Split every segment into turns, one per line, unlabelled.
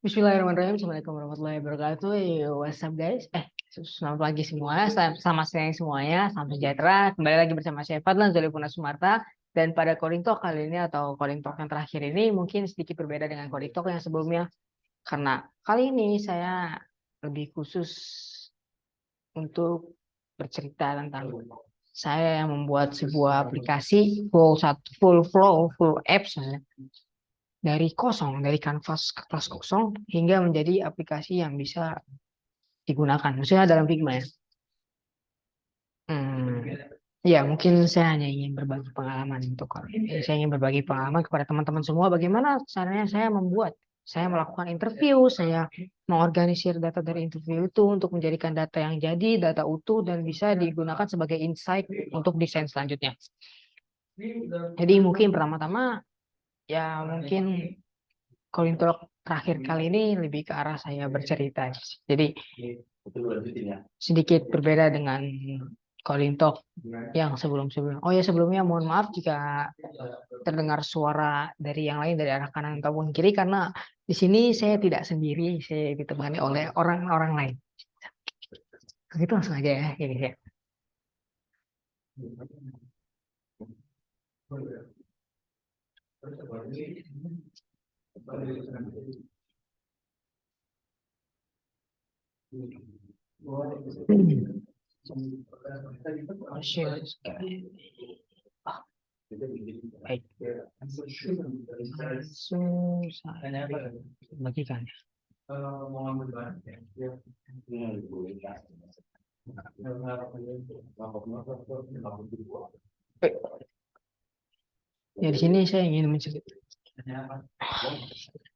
Bismillahirrahmanirrahim. Assalamualaikum warahmatullahi wabarakatuh. What's up guys? Selamat pagi semuanya. Selamat siang semuanya. Salam sejahtera. Kembali lagi bersama saya Fadlan Zulifuna Sumarta. Dan pada Coding Talk kali ini atau Coding Talk yang terakhir ini mungkin sedikit berbeda dengan Coding Talk yang sebelumnya. Karena kali ini saya lebih khusus untuk bercerita tentang saya yang membuat sebuah aplikasi full flow, full apps dari kosong, dari kanvas kertas kosong hingga menjadi aplikasi yang bisa digunakan. Maksudnya dalam Figma ya. Hmm, ya mungkin saya hanya ingin berbagi pengalaman untuk kali ini. Saya ingin berbagi pengalaman kepada teman-teman semua bagaimana caranya saya melakukan interview, saya mengorganisir data dari interview itu untuk menjadikan data yang jadi, data utuh dan bisa digunakan sebagai insight untuk desain selanjutnya. Jadi mungkin pertama-tama ya mungkin kalau untuk terakhir kali ini lebih ke arah saya bercerita. Jadi sedikit berbeda dengan calling talk yang sebelum-sebelumnya. Oh ya sebelumnya mohon maaf jika terdengar suara dari yang lain dari arah kanan ataupun kiri karena di sini saya tidak sendiri, saya ditemani oleh orang-orang lain. Begitu langsung aja ya, ini ya. Share screen. Baik. Langsung saya bagikan. Ya di sini saya ingin menceritakan.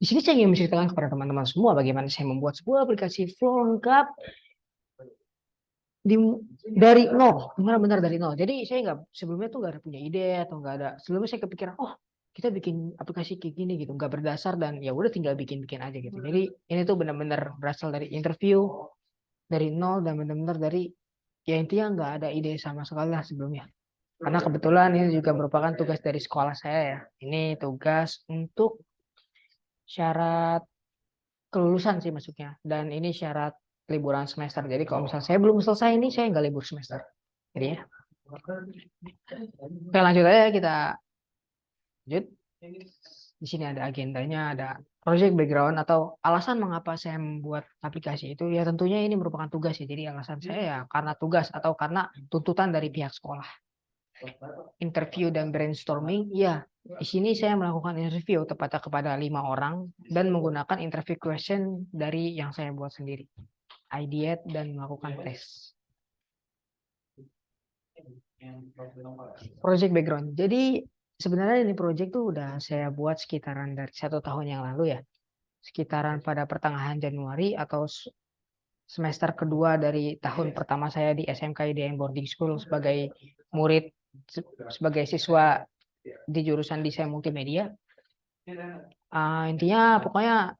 Di sini saya ingin menceritakan kepada teman-teman semua bagaimana saya membuat sebuah aplikasi flow lengkap di, dari nol, benar-benar dari nol. Jadi saya nggak sebelumnya tuh nggak ada punya ide atau nggak ada. Sebelumnya saya kepikiran, oh kita bikin aplikasi kayak gini gitu, nggak berdasar dan ya udah tinggal bikin-bikin aja gitu. Jadi ini tuh benar-benar berasal dari interview dari nol dan benar-benar dari ya intinya nggak ada ide sama sekali lah sebelumnya. Karena kebetulan ini juga merupakan tugas dari sekolah saya ya. Ini tugas untuk syarat kelulusan sih masuknya. Dan ini syarat liburan semester. Jadi kalau misalnya saya belum selesai ini, saya nggak libur semester. Jadi ya. Oke lanjut aja kita lanjut. Di sini ada agendanya, ada project background atau alasan mengapa saya membuat aplikasi itu. Ya tentunya ini merupakan tugas ya. Jadi alasan saya ya karena tugas atau karena tuntutan dari pihak sekolah. Interview dan brainstorming, ya di sini saya melakukan interview tepatnya kepada 5 orang dan menggunakan interview question dari yang saya buat sendiri. Ideate dan melakukan tes. Project background. Jadi sebenarnya ini project tuh udah saya buat sekitaran dari 1 tahun yang lalu ya. Sekitaran pada pertengahan Januari atau semester kedua dari tahun pertama saya di SMK IDN Boarding School sebagai murid, sebagai siswa di jurusan desain multimedia. Intinya pokoknya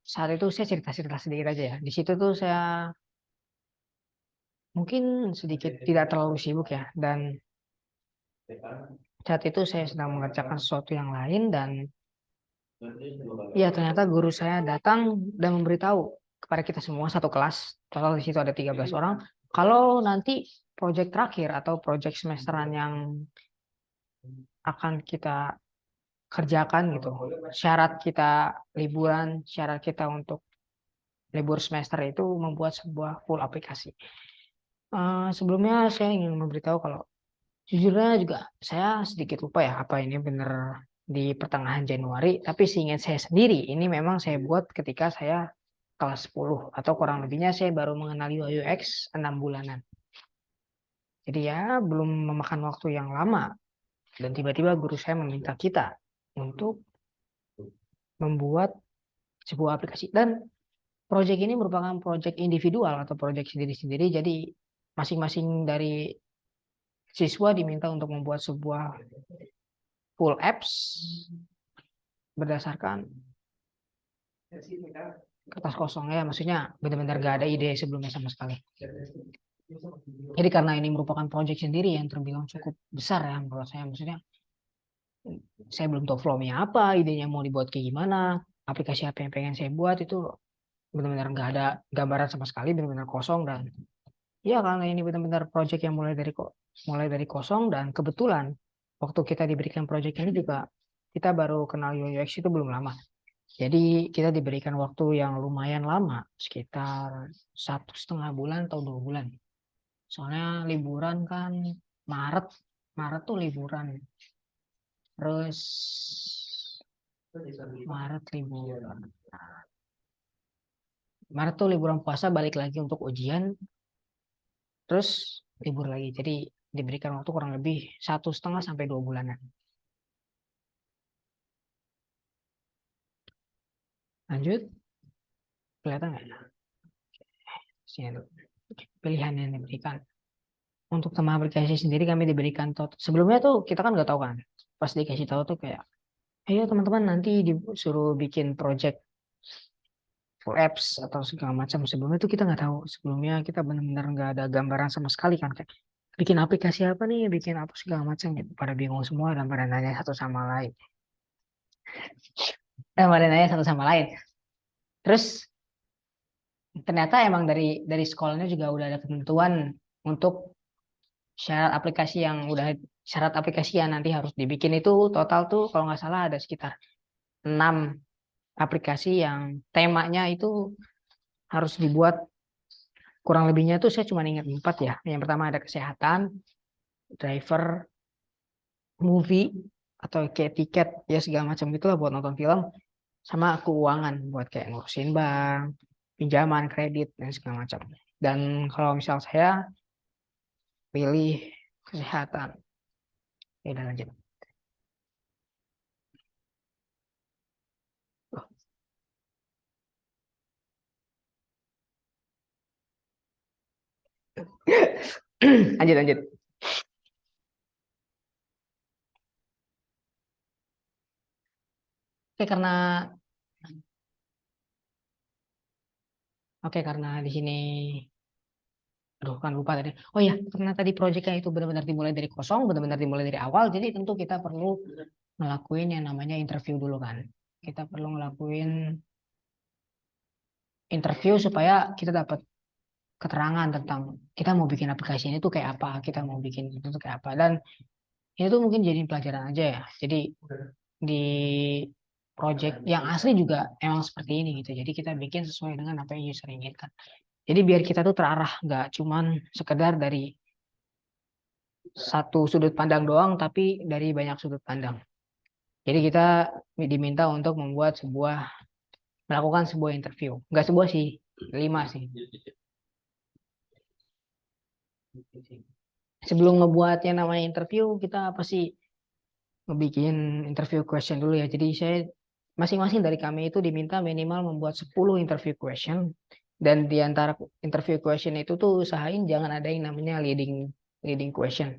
saat itu saya cerita-cerita sedikit aja ya. Di situ tuh saya mungkin sedikit tidak terlalu sibuk ya. Dan saat itu saya sedang mengerjakan sesuatu yang lain dan ya ternyata guru saya datang dan memberitahu kepada kita semua satu kelas, total di situ ada 13 orang, kalau nanti proyek terakhir atau proyek semesteran yang akan kita kerjakan gitu, syarat kita liburan, syarat kita untuk libur semester itu membuat sebuah full aplikasi. Sebelumnya saya ingin memberitahu kalau jujurnya juga saya sedikit lupa ya apa ini benar di pertengahan Januari, tapi seingat saya sendiri ini memang saya buat ketika saya kelas 10 atau kurang lebihnya saya baru mengenali UI UX 6 bulanan. Jadi ya belum memakan waktu yang lama dan tiba-tiba guru saya meminta kita untuk membuat sebuah aplikasi dan proyek ini merupakan proyek individual atau proyek sendiri-sendiri. Jadi masing-masing dari siswa diminta untuk membuat sebuah full apps berdasarkan kertas kosong ya, maksudnya benar-benar gak ada ide sebelumnya sama sekali. Jadi karena ini merupakan proyek sendiri yang terbilang cukup besar ya menurut saya, maksudnya saya belum tahu flow-nya apa, idenya mau dibuat kayak gimana, aplikasi apa yang pengen saya buat itu benar-benar nggak ada gambaran sama sekali, benar-benar kosong. Dan ya karena ini benar-benar project yang mulai dari kosong, dan kebetulan waktu kita diberikan project ini juga kita baru kenal UI UX itu belum lama. Jadi kita diberikan waktu yang lumayan lama, sekitar 1,5 bulan atau 2 bulan. Soalnya liburan kan Maret, Maret tuh liburan. Terus Maret liburan. Maret tuh liburan puasa, balik lagi untuk ujian, terus libur lagi. Jadi diberikan waktu kurang lebih 1,5 sampai 2 bulanan. Lanjut, kelihatan nggak? Sini dulu. Pilihan yang diberikan. Untuk tema aplikasi sendiri kami diberikan sebelumnya tuh kita kan nggak tahu kan. Pas dikasih tahu tuh kayak, ayo teman-teman nanti disuruh bikin project full apps atau segala macam. Sebelumnya tuh kita nggak tahu. Sebelumnya kita benar-benar nggak ada gambaran sama sekali kan, kayak bikin aplikasi apa nih, bikin apa segala macam gitu. Pada bingung semua dan pada nanya satu sama lain. Pada nanya satu sama lain. Terus ternyata emang dari sekolahnya juga udah ada ketentuan untuk syarat aplikasi yang nanti harus dibikin itu total tuh kalau nggak salah ada sekitar 6 aplikasi yang temanya itu harus dibuat. Kurang lebihnya tuh saya cuma ingat 4 ya. Yang pertama ada kesehatan, driver, movie atau kayak tiket ya segala macam gitulah buat nonton film, sama keuangan buat kayak ngurusin bank, pinjaman, kredit dan segala macam. Dan kalau misal saya pilih kesehatan. Ya udah lanjut. Lanjut lanjut. Oke karena karena di sini, aduh kan lupa tadi. Oh ya, karena tadi proyeknya itu benar-benar dimulai dari kosong, benar-benar dimulai dari awal, jadi tentu kita perlu ngelakuin yang namanya interview dulu kan. Kita perlu ngelakuin interview supaya kita dapat keterangan tentang kita mau bikin aplikasi ini tuh kayak apa, kita mau bikin itu tuh kayak apa. Dan ini tuh mungkin jadi pelajaran aja ya. Jadi di project yang asli juga emang seperti ini gitu. Jadi kita bikin sesuai dengan apa yang user inginkan. Jadi biar kita tuh terarah, nggak cuman sekedar dari satu sudut pandang doang, tapi dari banyak sudut pandang. Jadi kita diminta untuk melakukan sebuah interview. Nggak sebuah sih, 5 sih. Sebelum ngebuat yang namanya interview, kita pasti ngebikin interview question dulu ya. Jadi saya masing-masing dari kami itu diminta minimal membuat 10 interview question. Dan di antara interview question itu tuh usahain jangan ada yang namanya leading question.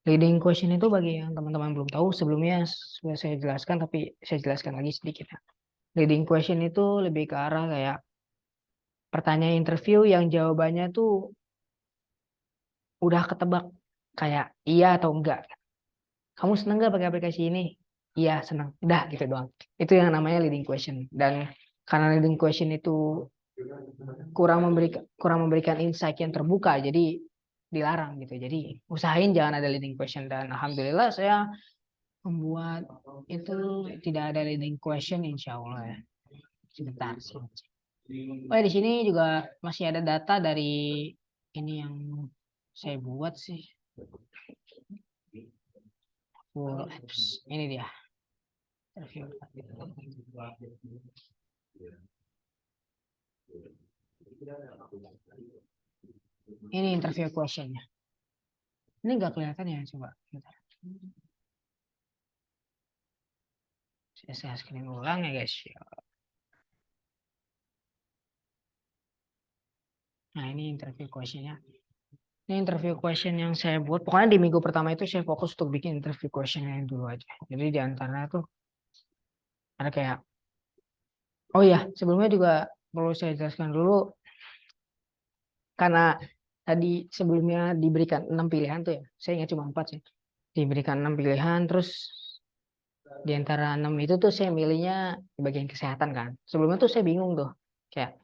Leading question itu bagi yang teman-teman belum tahu, sebelumnya sudah saya jelaskan, tapi saya jelaskan lagi sedikit ya. Leading question itu lebih ke arah kayak pertanyaan interview yang jawabannya tuh udah ketebak, kayak iya atau enggak. Kamu seneng gak pakai aplikasi ini? Iya, seneng. Udah gitu doang. Itu yang namanya leading question. Dan karena leading question itu kurang memberikan insight yang terbuka, jadi dilarang gitu. Jadi usahain jangan ada leading question. Dan alhamdulillah saya membuat itu tidak ada leading question, insya Allah ya. Sebentar sih. Oh ya, di sini juga masih ada data dari ini yang saya buat sih. Full apps. Ini dia. Review. Ini interview questionnya. Ini nggak kelihatan ya, coba. Bentar. Saya screen ulang ya guys. Nah ini interview questionnya. Ini interview question yang saya buat. Pokoknya di minggu pertama itu saya fokus untuk bikin interview questionnya yang dulu aja. Jadi di antaranya tuh ada kayak, oh ya sebelumnya juga perlu saya jelaskan dulu, karena tadi sebelumnya diberikan 6 pilihan tuh ya. Saya ingat cuma 4 sih. Diberikan 6 pilihan, terus Di antara 6 itu tuh saya milihnya di bagian kesehatan kan. Sebelumnya tuh saya bingung tuh. Kayak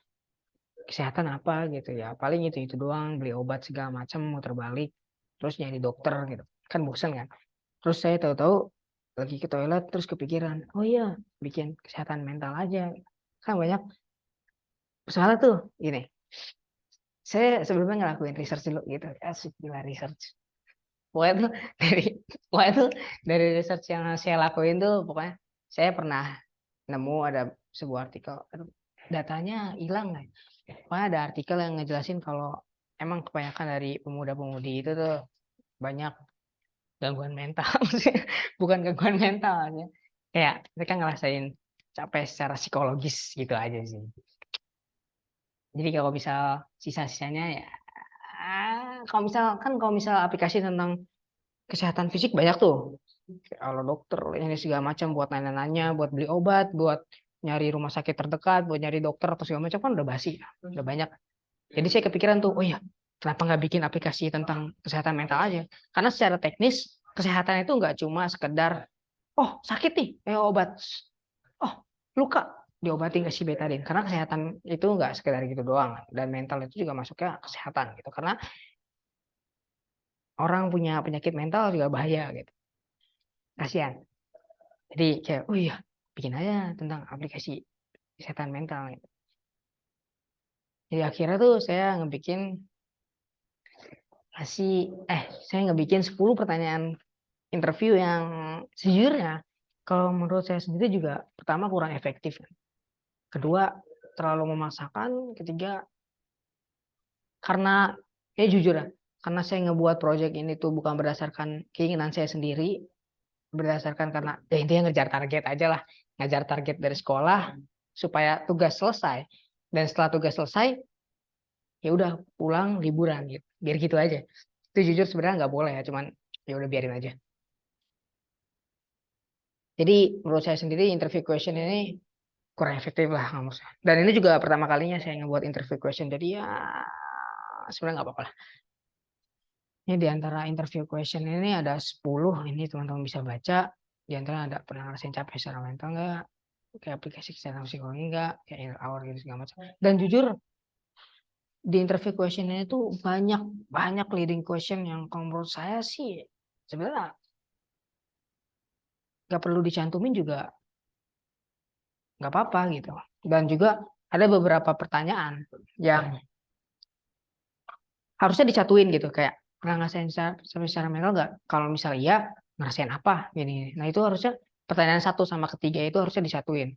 kesehatan apa gitu ya. Paling itu doang, beli obat segala macam, muter balik. Terus nyari dokter gitu. Kan bosan kan. Terus saya tahu-tahu lagi ke toilet terus kepikiran, oh iya, bikin kesehatan mental aja. Kan banyak soalnya tuh gini. Saya sebelumnya ngelakuin research dulu gitu. Asik gila research. Pokoknya tuh dari pokoknya tuh dari research yang saya lakuin tuh pokoknya saya pernah nemu ada sebuah artikel, aduh, datanya hilang nih. Pokoknya ada artikel yang ngejelasin kalau emang kebanyakan dari pemuda-pemudi itu tuh banyak gangguan mental. Maksudnya bukan gangguan mental aja. Kayak mereka ngerasain capek secara psikologis gitu aja sih. Jadi kalau misal sisa-sisanya ya kalau misal aplikasi tentang kesehatan fisik banyak tuh. Kalau dokter ini segala macam buat nanya-nanya, buat beli obat, buat nyari rumah sakit terdekat, buat nyari dokter atau segala macam kan udah basi, udah banyak. Jadi saya kepikiran tuh, oh iya, kenapa nggak bikin aplikasi tentang kesehatan mental aja? Karena secara teknis kesehatan itu nggak cuma sekedar, oh sakit nih, obat, oh luka diobatin kasih betadin. Karena kesehatan itu nggak sekedar gitu doang, dan mental itu juga masuknya kesehatan gitu. Karena orang punya penyakit mental juga bahaya gitu, kasihan. Jadi kayak, oh iya, bikin aja tentang aplikasi kesehatan mental gitu. Jadi akhirnya tuh saya ngebikin kasih saya ngebikin 10 pertanyaan interview yang sejujurnya kalau menurut saya sendiri juga pertama kurang efektif. Kedua terlalu memaksakan, ketiga karena jujur ya, karena saya ngebuat project ini tuh bukan berdasarkan keinginan saya sendiri, berdasarkan karena ya intinya ngejar target aja lah, ngejar target dari sekolah supaya tugas selesai, dan setelah tugas selesai ya udah pulang liburan gitu, biar gitu aja. Itu jujur sebenarnya nggak boleh ya, cuman ya udah biarin aja. Jadi menurut saya sendiri interview question ini kurang efektif lah kamus. Dan ini juga pertama kalinya saya ngebuat interview question, jadi ya sebenarnya nggak apa-apa lah. Ini di antara interview question ini ada 10, ini teman-teman bisa baca. Di antara ada pernah ngerasain capek secara mental nggak, kayak aplikasi kesehatan psikologi nggak, kayak inner hour gitu segala macam. Dan jujur di interview question ini tuh banyak banyak leading question yang kalau menurut saya sih sebenarnya nggak perlu dicantumin juga nggak apa-apa gitu. Dan juga ada beberapa pertanyaan yang harusnya disatuin gitu, kayak pernah ngerasain secara mental nggak, kalau misalnya iya ngerasain apa gini. Nah itu harusnya pertanyaan 1 sama ketiga itu harusnya disatuin,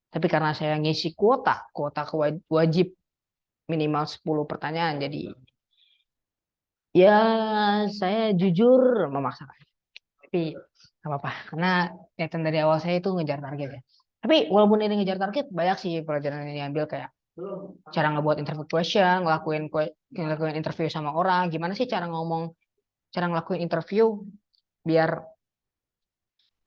tapi karena saya ngisi kuota kuota wajib minimal 10 pertanyaan, jadi ya saya jujur memaksakan. Tapi nggak apa-apa karena kelihatan dari awal saya itu ngejar target ya. Tapi walaupun ini ngejar target, banyak sih pelajaran yang diambil, kayak cara ngebuat interview question, ngelakuin interview sama orang, gimana sih cara ngomong, cara ngelakuin interview biar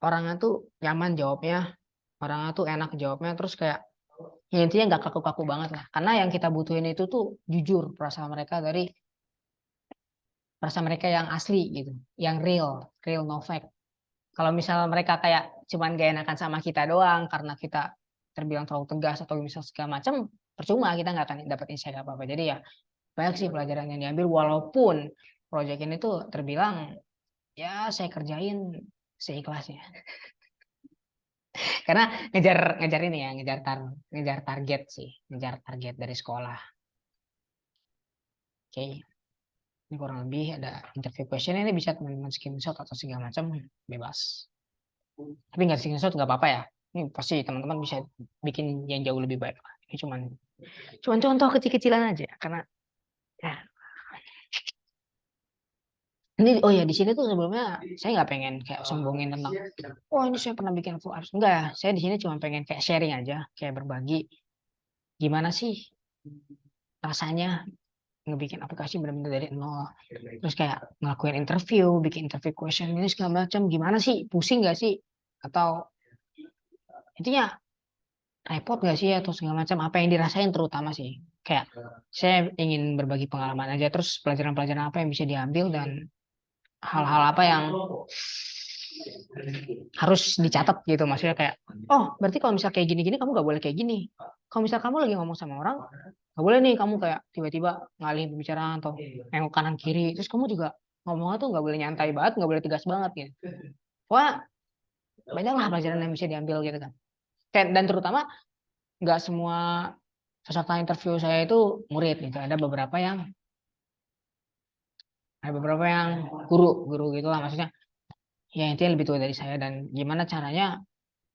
orangnya tuh nyaman jawabnya, orangnya tuh enak jawabnya, terus kayak ya intinya nggak kaku-kaku banget lah. Karena yang kita butuhin itu tuh jujur perasaan mereka yang asli gitu, yang real no fake. Kalau misal mereka kayak cuman gak enakan sama kita doang karena kita terbilang terlalu tegas atau misal segala macam, percuma kita nggak akan dapat insight apa-apa. Jadi ya banyak sih pelajaran yang diambil, walaupun proyek ini tuh terbilang ya saya kerjain seikhlasnya. Karena ngejar ngejar ini ya, ngejar target sih, ngejar target dari sekolah. Oke, ini kurang lebih ada interview question, ini bisa teman-teman screenshot atau segala macam, bebas. Tapi nggak screenshot nggak apa-apa ya. Ini pasti teman-teman bisa bikin yang jauh lebih baik. Ini cuman contoh kecil-kecilan aja, karena ya ini oh ya di sini tuh sebelumnya saya nggak pengen kayak sombongin tentang oh ini saya pernah bikin full apps, enggak ya, saya di sini cuma pengen kayak sharing aja, kayak berbagi gimana sih rasanya ngebikin aplikasi benar-benar dari nol, terus kayak ngelakuin interview, bikin interview question ini segala macam, gimana sih, pusing nggak sih, atau intinya repot nggak sih atau segala macam, apa yang dirasain terutama sih, kayak saya ingin berbagi pengalaman aja, terus pelajaran-pelajaran apa yang bisa diambil, dan hal-hal apa yang harus dicatat gitu, maksudnya kayak, oh berarti kalau misal kayak gini-gini kamu nggak boleh kayak gini, kalau misal kamu lagi ngomong sama orang nggak boleh nih kamu kayak tiba-tiba ngalihin pembicaraan atau nengok kanan kiri, terus kamu juga ngomongnya tuh nggak boleh nyantai banget, nggak boleh tegas banget gitu. Wah, banyaklah pelajaran yang bisa diambil gitu kan. Kayak, dan terutama nggak semua peserta interview saya itu murid gitu, ada beberapa yang guru gitu lah, maksudnya ya intinya lebih tua dari saya, dan gimana caranya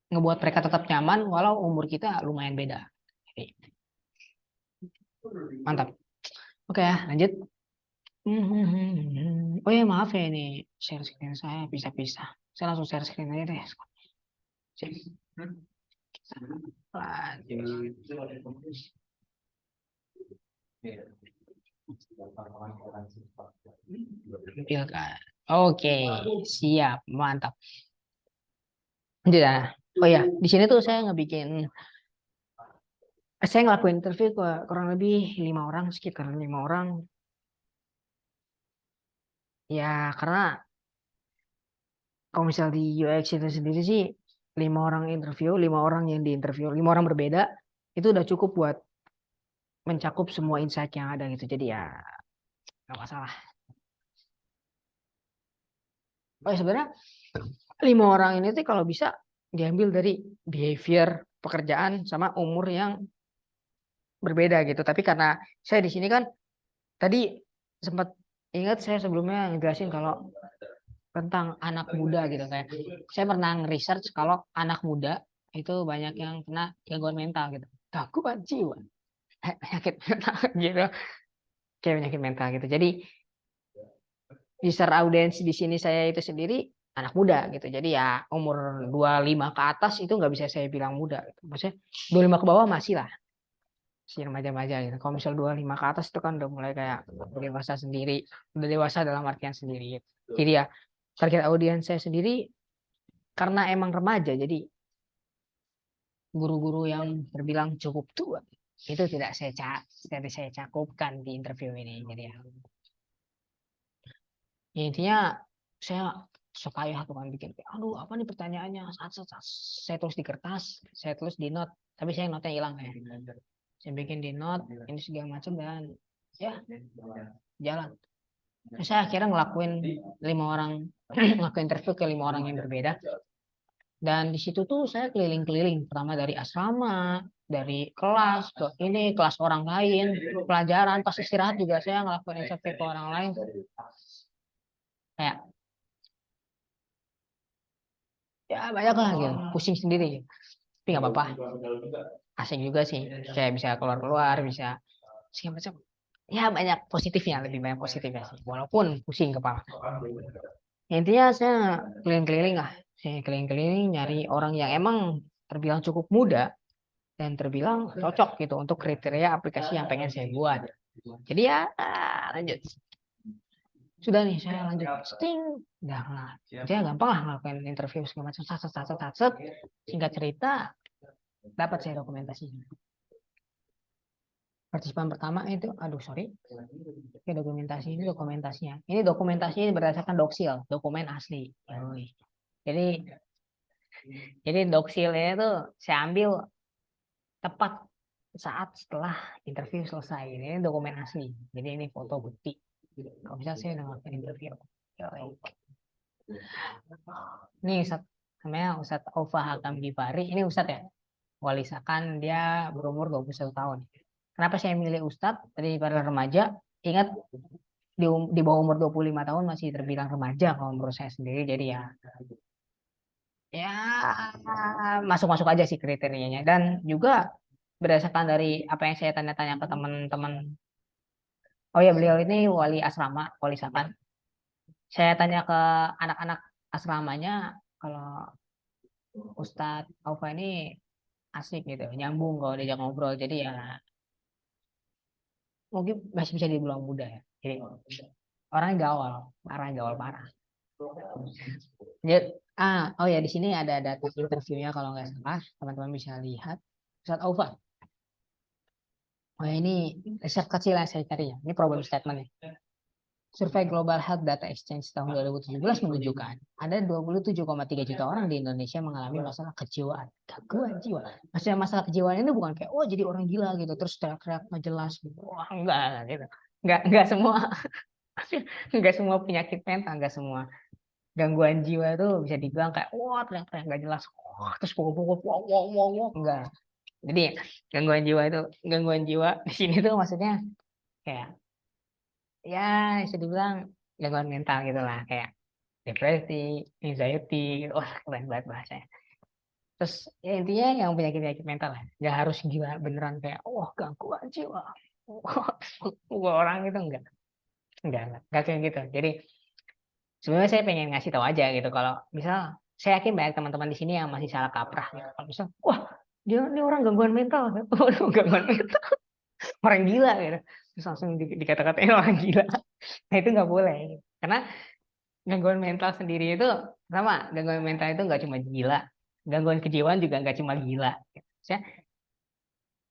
ngebuat mereka tetap nyaman walau umur kita lumayan beda. Jadi, mantap. Oke ya, lanjut. Oh ya maaf ya, ini share screen saya bisa-bisa. Saya langsung share screen aja deh. Cek. Lanjut. Tampilkan. Oke, siap, mantap. Lanjut ya. Oh ya, di sini tuh saya ngelakuin interview ke kurang lebih 5 orang, sekitar 5 orang. Ya, karena kalau misal di UX itu sendiri sih 5 orang interview, 5 orang yang diinterview, 5 orang berbeda, itu udah cukup buat mencakup semua insight yang ada gitu. Jadi ya nggak masalah. Oh ya, sebenarnya 5 orang ini tuh kalau bisa diambil dari behavior pekerjaan sama umur yang berbeda gitu. Tapi karena saya di sini kan tadi sempat ingat, saya sebelumnya ngejelasin kalau tentang anak muda gitu, kayak saya pernah research kalau anak muda itu banyak yang kena gangguan mental gitu, gangguan jiwa, penyakit mental gitu, kayak penyakit mental gitu. Jadi user audience di sini saya itu sendiri anak muda gitu, jadi ya umur 25 ke atas itu nggak bisa saya bilang muda gitu. Maksudnya 25 ke bawah masih lah, si remaja-remaja gitu. Kalau misal 25 ke atas itu kan udah mulai kayak dewasa sendiri, udah dewasa dalam artian sendiri gitu. Jadi ya target audiens saya sendiri karena emang remaja, jadi guru-guru yang terbilang cukup tua itu tidak saya cakupkan di interview ini. Jadi ya intinya saya supaya tuh kan bikin, aduh apa nih pertanyaannya, saya tulis di kertas, saya tulis di note, tapi saya note hilang ya, saya bikin di note ini segala macam, dan ya jalan. Saya akhirnya ngelakuin 5 orang ngelakuin interview ke 5 orang yang berbeda. Dan di situ tuh saya keliling-keliling, pertama dari asrama, dari kelas ke ini, kelas orang lain, pelajaran, pas istirahat juga saya ngelakuin interview ke orang lain. Kayak ya banyak lah gitu, pusing sendiri. Tapi nggak apa-apa, asing juga sih. Saya bisa keluar-keluar, bisa segala macam. Ya banyak positifnya, lebih banyak positifnya sih. Walaupun pusing kepala. Intinya saya keliling-keliling lah. Saya keliling-keliling nyari orang yang emang terbilang cukup muda dan terbilang cocok gitu untuk kriteria aplikasi yang pengen saya buat. Jadi ya lanjut. Sudah nih saya lanjut. Sting. Udah lah. Dia gampang lah ngelakuin interview segala macam. Sat. Singkat cerita, dapat saya dokumentasi. Partisipan pertama itu, aduh sorry. Oke, dokumentasinya. Ini dokumentasinya berdasarkan doksil, dokumen asli. Yoi. Jadi jadi doksilnya itu saya ambil tepat saat setelah interview selesai. Ini dokumen asli. Jadi ini foto bukti. Kalau bisa saya udah ngelakuin interview. Ini Ustadz, namanya Ustadz Aufa Hakam Gifari. Ini Ustadz ya. Wali Sakan, dia berumur 21 tahun. Kenapa saya milih Ustadz? Tadi pada remaja. Ingat di bawah umur 25 tahun masih terbilang remaja kalau menurut saya sendiri. Jadi ya masuk-masuk aja sih kriterianya. Dan juga berdasarkan dari apa yang saya tanya-tanya ke teman-teman. Oh ya, beliau ini wali asrama, wali Sakan. Saya tanya ke anak-anak asramanya, kalau Ustadz Aufa ini asik gitu, nyambung kalau diajak ngobrol. Jadi ya mungkin masih bisa dibilang muda ya. Jadi orangnya gaul parah. Jadi, oh ya di sini ada data interviewnya kalau nggak salah, teman-teman bisa lihat. Ustadz Aufa. Oh ya, ini riset kecil yang saya cari ya. Ini problem statement ya. Survei Global Health Data Exchange tahun 2017 menunjukkan ada 27,3 juta orang di Indonesia mengalami masalah kejiwaan, gangguan jiwa. Maksudnya masalah kejiwaan ini bukan kayak jadi orang gila gitu terus teriak-teriak nggak jelas gitu. Wah, enggak gitu. Enggak semua enggak semua penyakit mental, enggak semua gangguan jiwa itu bisa dibilang kayak teriak-teriak nggak jelas. Terus pukul-pukul enggak. Jadi gangguan jiwa di sini tuh maksudnya kayak ya bisa dibilang gangguan mental gitu lah, kayak depresi, anxiety gitu. Wah, keren banget bahasanya. Terus ya intinya yang penyakit-penyakit mental lah, nggak harus gila beneran kayak gangguan jiwa. Wah, orang itu enggak kayak gitu. Jadi sebenarnya saya pengen ngasih tahu aja gitu, kalau misal saya yakin banyak teman-teman di sini yang masih salah kaprah gitu. Kalau misal dia ini orang gangguan mental, gangguan mental, orang gila gitu. Terus langsung dikata-katain orang gila. Nah itu nggak boleh. Karena gangguan mental sendiri itu sama, gangguan mental itu nggak cuma gila, gangguan kejiwaan juga nggak cuma gila. Saya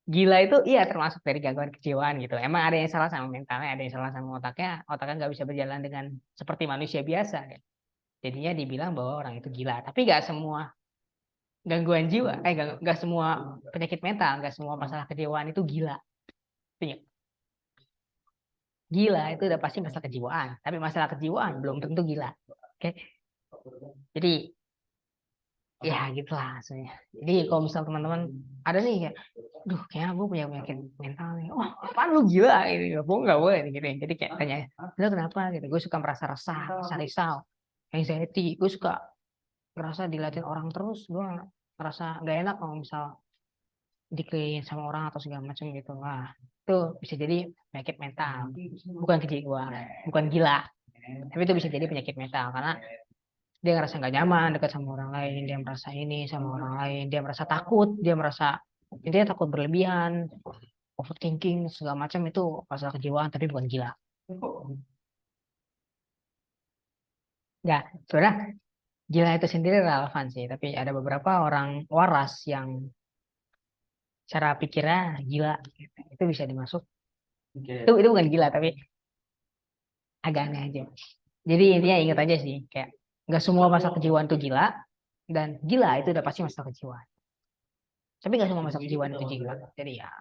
gila itu iya termasuk dari gangguan kejiwaan gitu. Emang ada yang salah sama mentalnya, ada yang salah sama otaknya nggak bisa berjalan dengan seperti manusia biasa. Gitu. Jadinya dibilang bahwa orang itu gila, tapi nggak semua gangguan jiwa, nggak semua penyakit mental, nggak semua masalah kejiwaan itu gila. Ingat, gila itu udah pasti masalah kejiwaan, tapi masalah kejiwaan belum tentu gila. Oke, jadi ya gitulah maksudnya. Jadi kalau misal teman-teman ada nih kayak, duh kayaknya gue punya penyakit mental nih, apaan lu gila gitu, gue nggak boleh gitu. Jadi kayak tanya, lu kenapa gitu? Gue suka merasa resah, merasa risau, anxiety, gue suka ngerasa diliatin orang terus, gue ngerasa gak enak kalau misal dikelilingin sama orang atau segala macam gitu. Wah, itu bisa jadi penyakit mental, bukan kejiwaan, bukan gila, tapi itu bisa jadi penyakit mental karena dia ngerasa nggak nyaman dekat sama orang lain, dia merasa ini sama orang lain, dia merasa takut, dia merasa intinya takut berlebihan, overthinking segala macam, itu masalah kejiwaan tapi bukan gila. Ya sebenarnya gila itu sendiri relevan sih, tapi ada beberapa orang waras yang cara pikirnya gila gitu. Itu bisa dimasuk, itu bukan gila tapi agak aneh aja. Jadi intinya ingat aja sih, kayak nggak semua masalah kejiwaan itu gila, dan gila itu udah pasti masalah kejiwaan, tapi nggak semua masalah kejiwaan itu gila. Jadi ya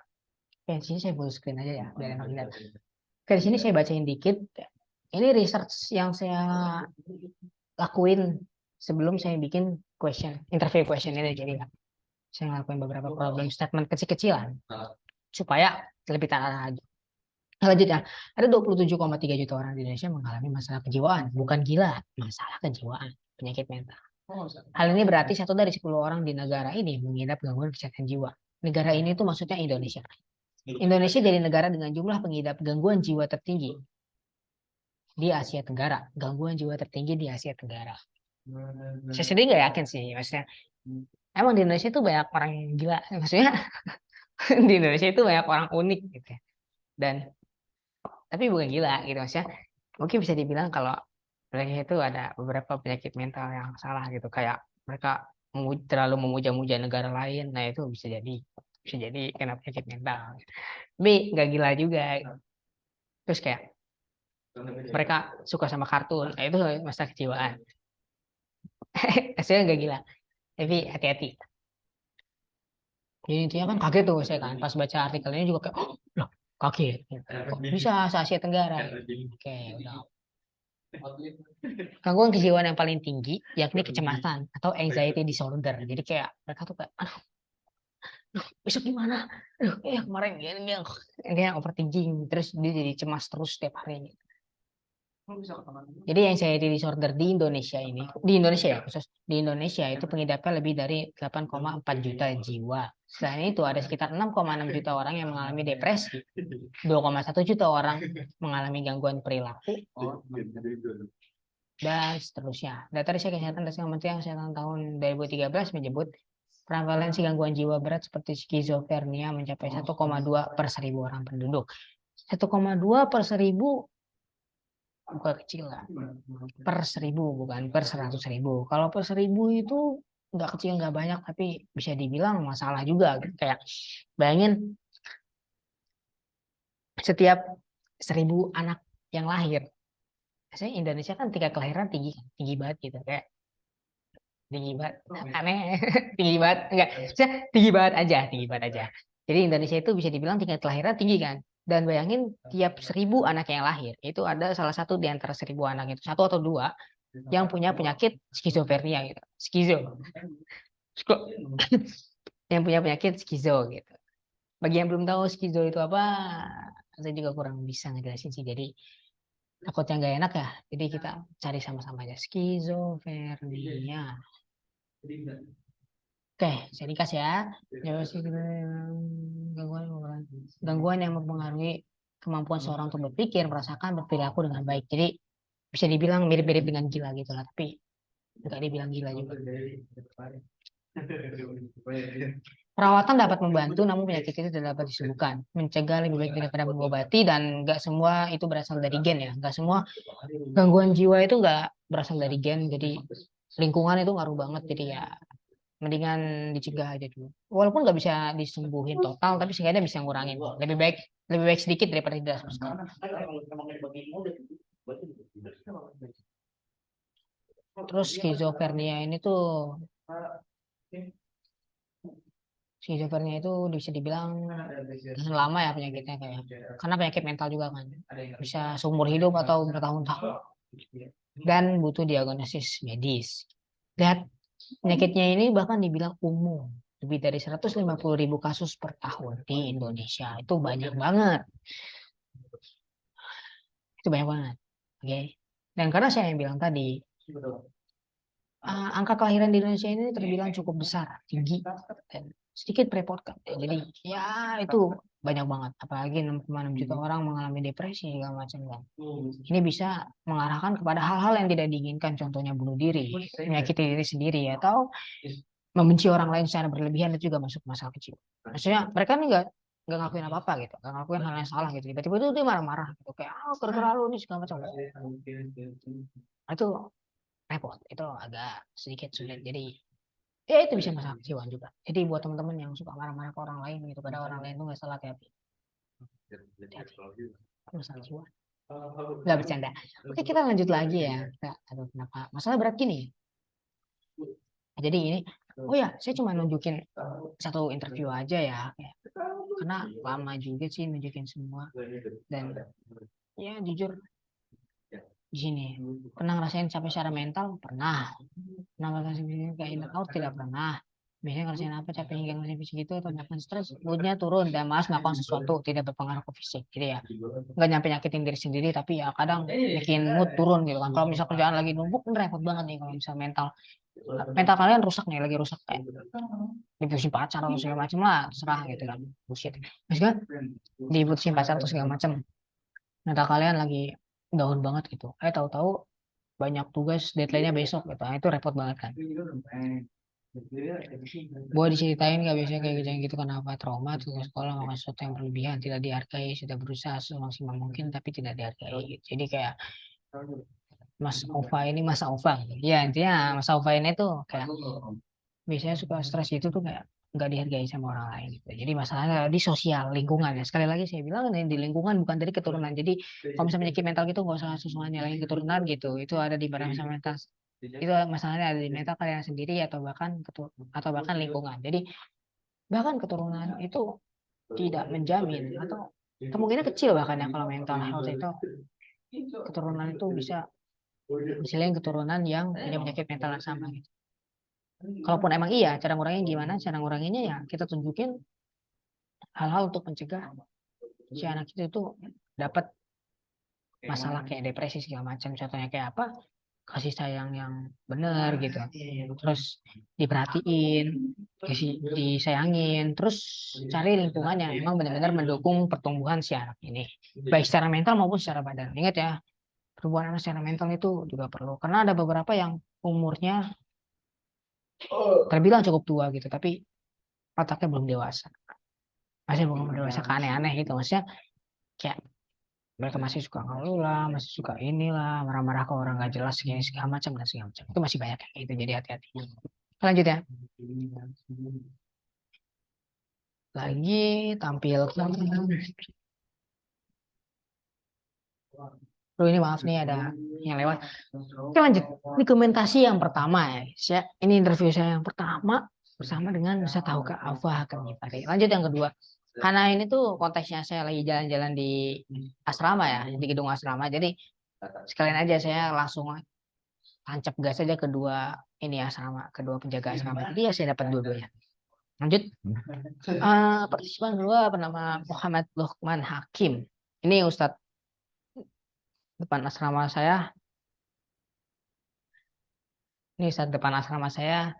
di sini saya full screen aja ya biar enak lihat. Di sini saya bacain dikit. Ini research yang saya lakuin sebelum saya bikin interview question ini. Jadi saya ngelakuin beberapa problem statement kecil-kecilan supaya lebih terarah aja. Selanjutnya, ada 27,3 juta orang di Indonesia mengalami masalah kejiwaan, bukan gila, masalah kejiwaan, penyakit mental. Hal ini berarti 1 dari 10 orang di negara ini mengidap gangguan kesehatan jiwa. Negara ini tuh maksudnya Indonesia. Indonesia jadi negara dengan jumlah pengidap gangguan jiwa tertinggi di Asia Tenggara. Gangguan jiwa tertinggi di Asia Tenggara. Saya sendiri nggak yakin sih, maksudnya. Emang di Indonesia itu banyak orang gila, maksudnya di Indonesia itu banyak orang unik gitu. Dan tapi bukan gila gitu, maksudnya. Mungkin bisa dibilang kalau mereka itu ada beberapa penyakit mental yang salah gitu, kayak mereka terlalu memuja-muja negara lain. Nah itu bisa jadi kena penyakit mental. Tapi nggak gila juga. Terus kayak mereka suka sama kartun, nah, itu masalah kejiwaan. Hasilnya nggak gila, tapi hati-hati. Jadi intinya kan kaget tuh saya kan pas baca artikelnya juga kayak, loh kaget. Kok bisa se-Asia Tenggara? Oke, udah. Gangguan kejiwaan yang paling tinggi yakni kecemasan atau anxiety disorder. Jadi kayak mereka tuh kayak, aduh, besok gimana? Aduh, kemarin gini, dia overthinking, terus dia jadi cemas terus setiap hari. Jadi anxiety disorder di Indonesia ya khusus, di Indonesia itu pengidapnya lebih dari 8,4 juta jiwa. Selain itu ada sekitar 6,6 juta orang yang mengalami depresi, 2,1 juta orang mengalami gangguan perilaku, dan seterusnya. Data riset kesehatan dari Kementerian Kesehatan tahun 2013 menyebut prevalensi gangguan jiwa berat seperti skizofrenia mencapai 1,2 per 1.000 orang penduduk. 1,2 per 1.000 bukan kecil lah. Per 1.000 bukan per 100.000. Kalau per 1.000 itu nggak kecil nggak banyak, tapi bisa dibilang masalah juga. Kayak bayangin setiap 1.000 anak yang lahir Saya Indonesia kan tingkat kelahiran tinggi, tinggi banget gitu kayak tinggi banget, aneh, tinggi banget, enggak, saya tinggi banget aja. Jadi Indonesia itu bisa dibilang tingkat kelahiran tinggi kan. Dan bayangin tiap 1.000 anak yang lahir itu ada salah satu di antara 1.000 anak itu satu atau dua yang punya penyakit skizofrenia gitu, skizo, yang punya penyakit skizo gitu. Bagi yang belum tahu skizo itu apa, saya juga kurang bisa ngejelasin sih. Jadi takutnya nggak enak ya. Jadi kita cari sama-sama aja skizofrenia. Oke, saya dikasih ya. Gangguan, gangguan yang mempengaruhi kemampuan seorang untuk berpikir, merasakan, berperilaku dengan baik. Jadi bisa dibilang mirip-mirip dengan gila gitu lah, tapi nggak dibilang gila juga. Perawatan dapat membantu, namun penyakit itu tidak dapat disembuhkan. Mencegah lebih baik daripada mengobati, dan nggak semua itu berasal dari gen ya. Nggak semua gangguan jiwa itu nggak berasal dari gen. Jadi lingkungan itu ngaruh banget. Jadi ya mendingan dicegah aja dulu. Walaupun nggak bisa disembuhin total, tapi setidaknya bisa ngurangin. Lebih baik sedikit daripada tidak sama sekali. Terus skizofrenia ini tuh skizofrenia itu bisa dibilang tahan lama ya penyakitnya kayak karena penyakit mental juga kan bisa seumur hidup atau bertahun-tahun dan butuh diagnosis medis. Dan penyakitnya ini bahkan dibilang umum, lebih dari 150.000 kasus per tahun di Indonesia. Itu banyak banget. Itu banyak banget. Oke. Dan karena saya yang bilang tadi, angka kelahiran di Indonesia ini terbilang cukup besar, tinggi, dan sedikit merepotkan. Jadi ya itu banyak banget. Apalagi 6,6 juta orang mengalami depresi segala macam kan. Ini bisa mengarahkan kepada hal-hal yang tidak diinginkan, contohnya bunuh diri, menyakiti diri sendiri, atau membenci orang lain secara berlebihan. Itu juga masuk masalah kecil. Maksudnya mereka nih nggak ngakuin apa-apa gitu, nggak ngakuin hal yang salah gitu. Tiba-tiba itu dia marah-marah gitu, kayak gara-gara lu nih segala macam. Itu repot, itu agak sedikit sulit. Jadi ya itu bisa masalah kejiwaan juga. Jadi buat teman-teman yang suka marah-marah ke orang lain gitu, pada orang lain itu nggak salah, hati-hati. Masalah jiwa. Nggak bercanda. Oke, kita lanjut lagi ya. Aduh, kenapa? Masalah berat gini. Jadi ini, oh ya, saya cuma nunjukin satu interview aja ya. Karena lama juga sih nunjukin semua. Dan ya jujur di sini pernah ngerasain capek secara mental? Pernah. Pernah ngerasain kayak inner out? Tidak pernah. Biasanya ngerasain apa, capek hingga ngerasain fisik itu atau bahkan stres, moodnya turun dan malas melakukan sesuatu, tidak berpengaruh ke fisik. Jadi ya nggak nyampe nyakitin diri sendiri, tapi ya kadang bikin mood turun gitu kan. Kalau misal kerjaan lagi numpuk kan repot banget nih. Kalau misal mental mental kalian rusak nih, lagi rusak kayak diputusin pacar atau segala macam lah, terserah gitu kan, bullshit. Maksudnya diputusin pacar atau segala macam, mental kalian lagi down banget gitu. Tahu-tahu banyak tugas, deadline-nya besok gitu. Nah, itu repot banget kan. Boleh diceritain nggak biasanya kayak gitu gitu, kenapa trauma tugas sekolah melakukan sesuatu yang berlebihan, tidak dihargai, sudah berusaha semaksimal mungkin tapi tidak dihargai gitu. Jadi kayak Mas Ova ini Mas Ova gitu. Ya intinya Mas Ova ini tuh kayak biasanya suka stres itu tuh kayak nggak dihargai sama orang lain gitu. Jadi masalahnya di sosial lingkungan ya. Sekali lagi saya bilang ini di lingkungan, bukan dari keturunan. Jadi kalau misalnya penyakit mental gitu nggak usah sesuatu lagi keturunan gitu. Itu ada di pada masalah mental. Itu masalahnya ada di mental kalian sendiri atau bahkan lingkungan. Jadi bahkan keturunan itu tidak menjamin, atau kemungkinan kecil bahkan ya kalau mental health itu keturunan itu bisa misalnya keturunan yang punya penyakit mental yang sama gitu. Kalaupun emang iya, cara ngurangin gimana? Cara nguranginnya ya kita tunjukin hal-hal untuk mencegah si anak itu dapat masalah kayak depresi segala macam. Contohnya kayak apa? Kasih sayang yang benar gitu. Terus diperhatiin, disayangin, terus cari lingkungan yang emang benar-benar mendukung pertumbuhan si anak ini, baik secara mental maupun secara badan. Ingat ya, perubahan anak secara mental itu juga perlu. Karena ada beberapa yang umurnya terbilang cukup tua gitu, tapi otaknya belum dewasa. Masih belum dewasa ke aneh-aneh gitu. Maksudnya kayak mereka masih suka ngeluh lah, masih suka inilah, marah-marah ke orang nggak jelas segini segala macam dan segala macam. Itu masih banyak kayak gitu. Jadi hati-hati. Lanjut ya. Lagi tampilkan Loh, ini maaf nih ada yang lewat. Oke, lanjut. Ini dokumentasi yang pertama ya. Ini interview saya yang pertama bersama dengan saya tahu ke Alfa Hakim Gifari. Lanjut yang kedua. Karena ini tuh konteksnya saya lagi jalan-jalan di asrama ya, di gedung asrama. Jadi sekalian aja saya langsung tancap gas aja kedua ini asrama, kedua penjaga asrama. Jadi ya saya dapat dua-duanya. Lanjut. Partisipan kedua bernama Muhammad Luqman Hakim. Ini Ustadz depan asrama saya. Ini Ustadz depan asrama saya.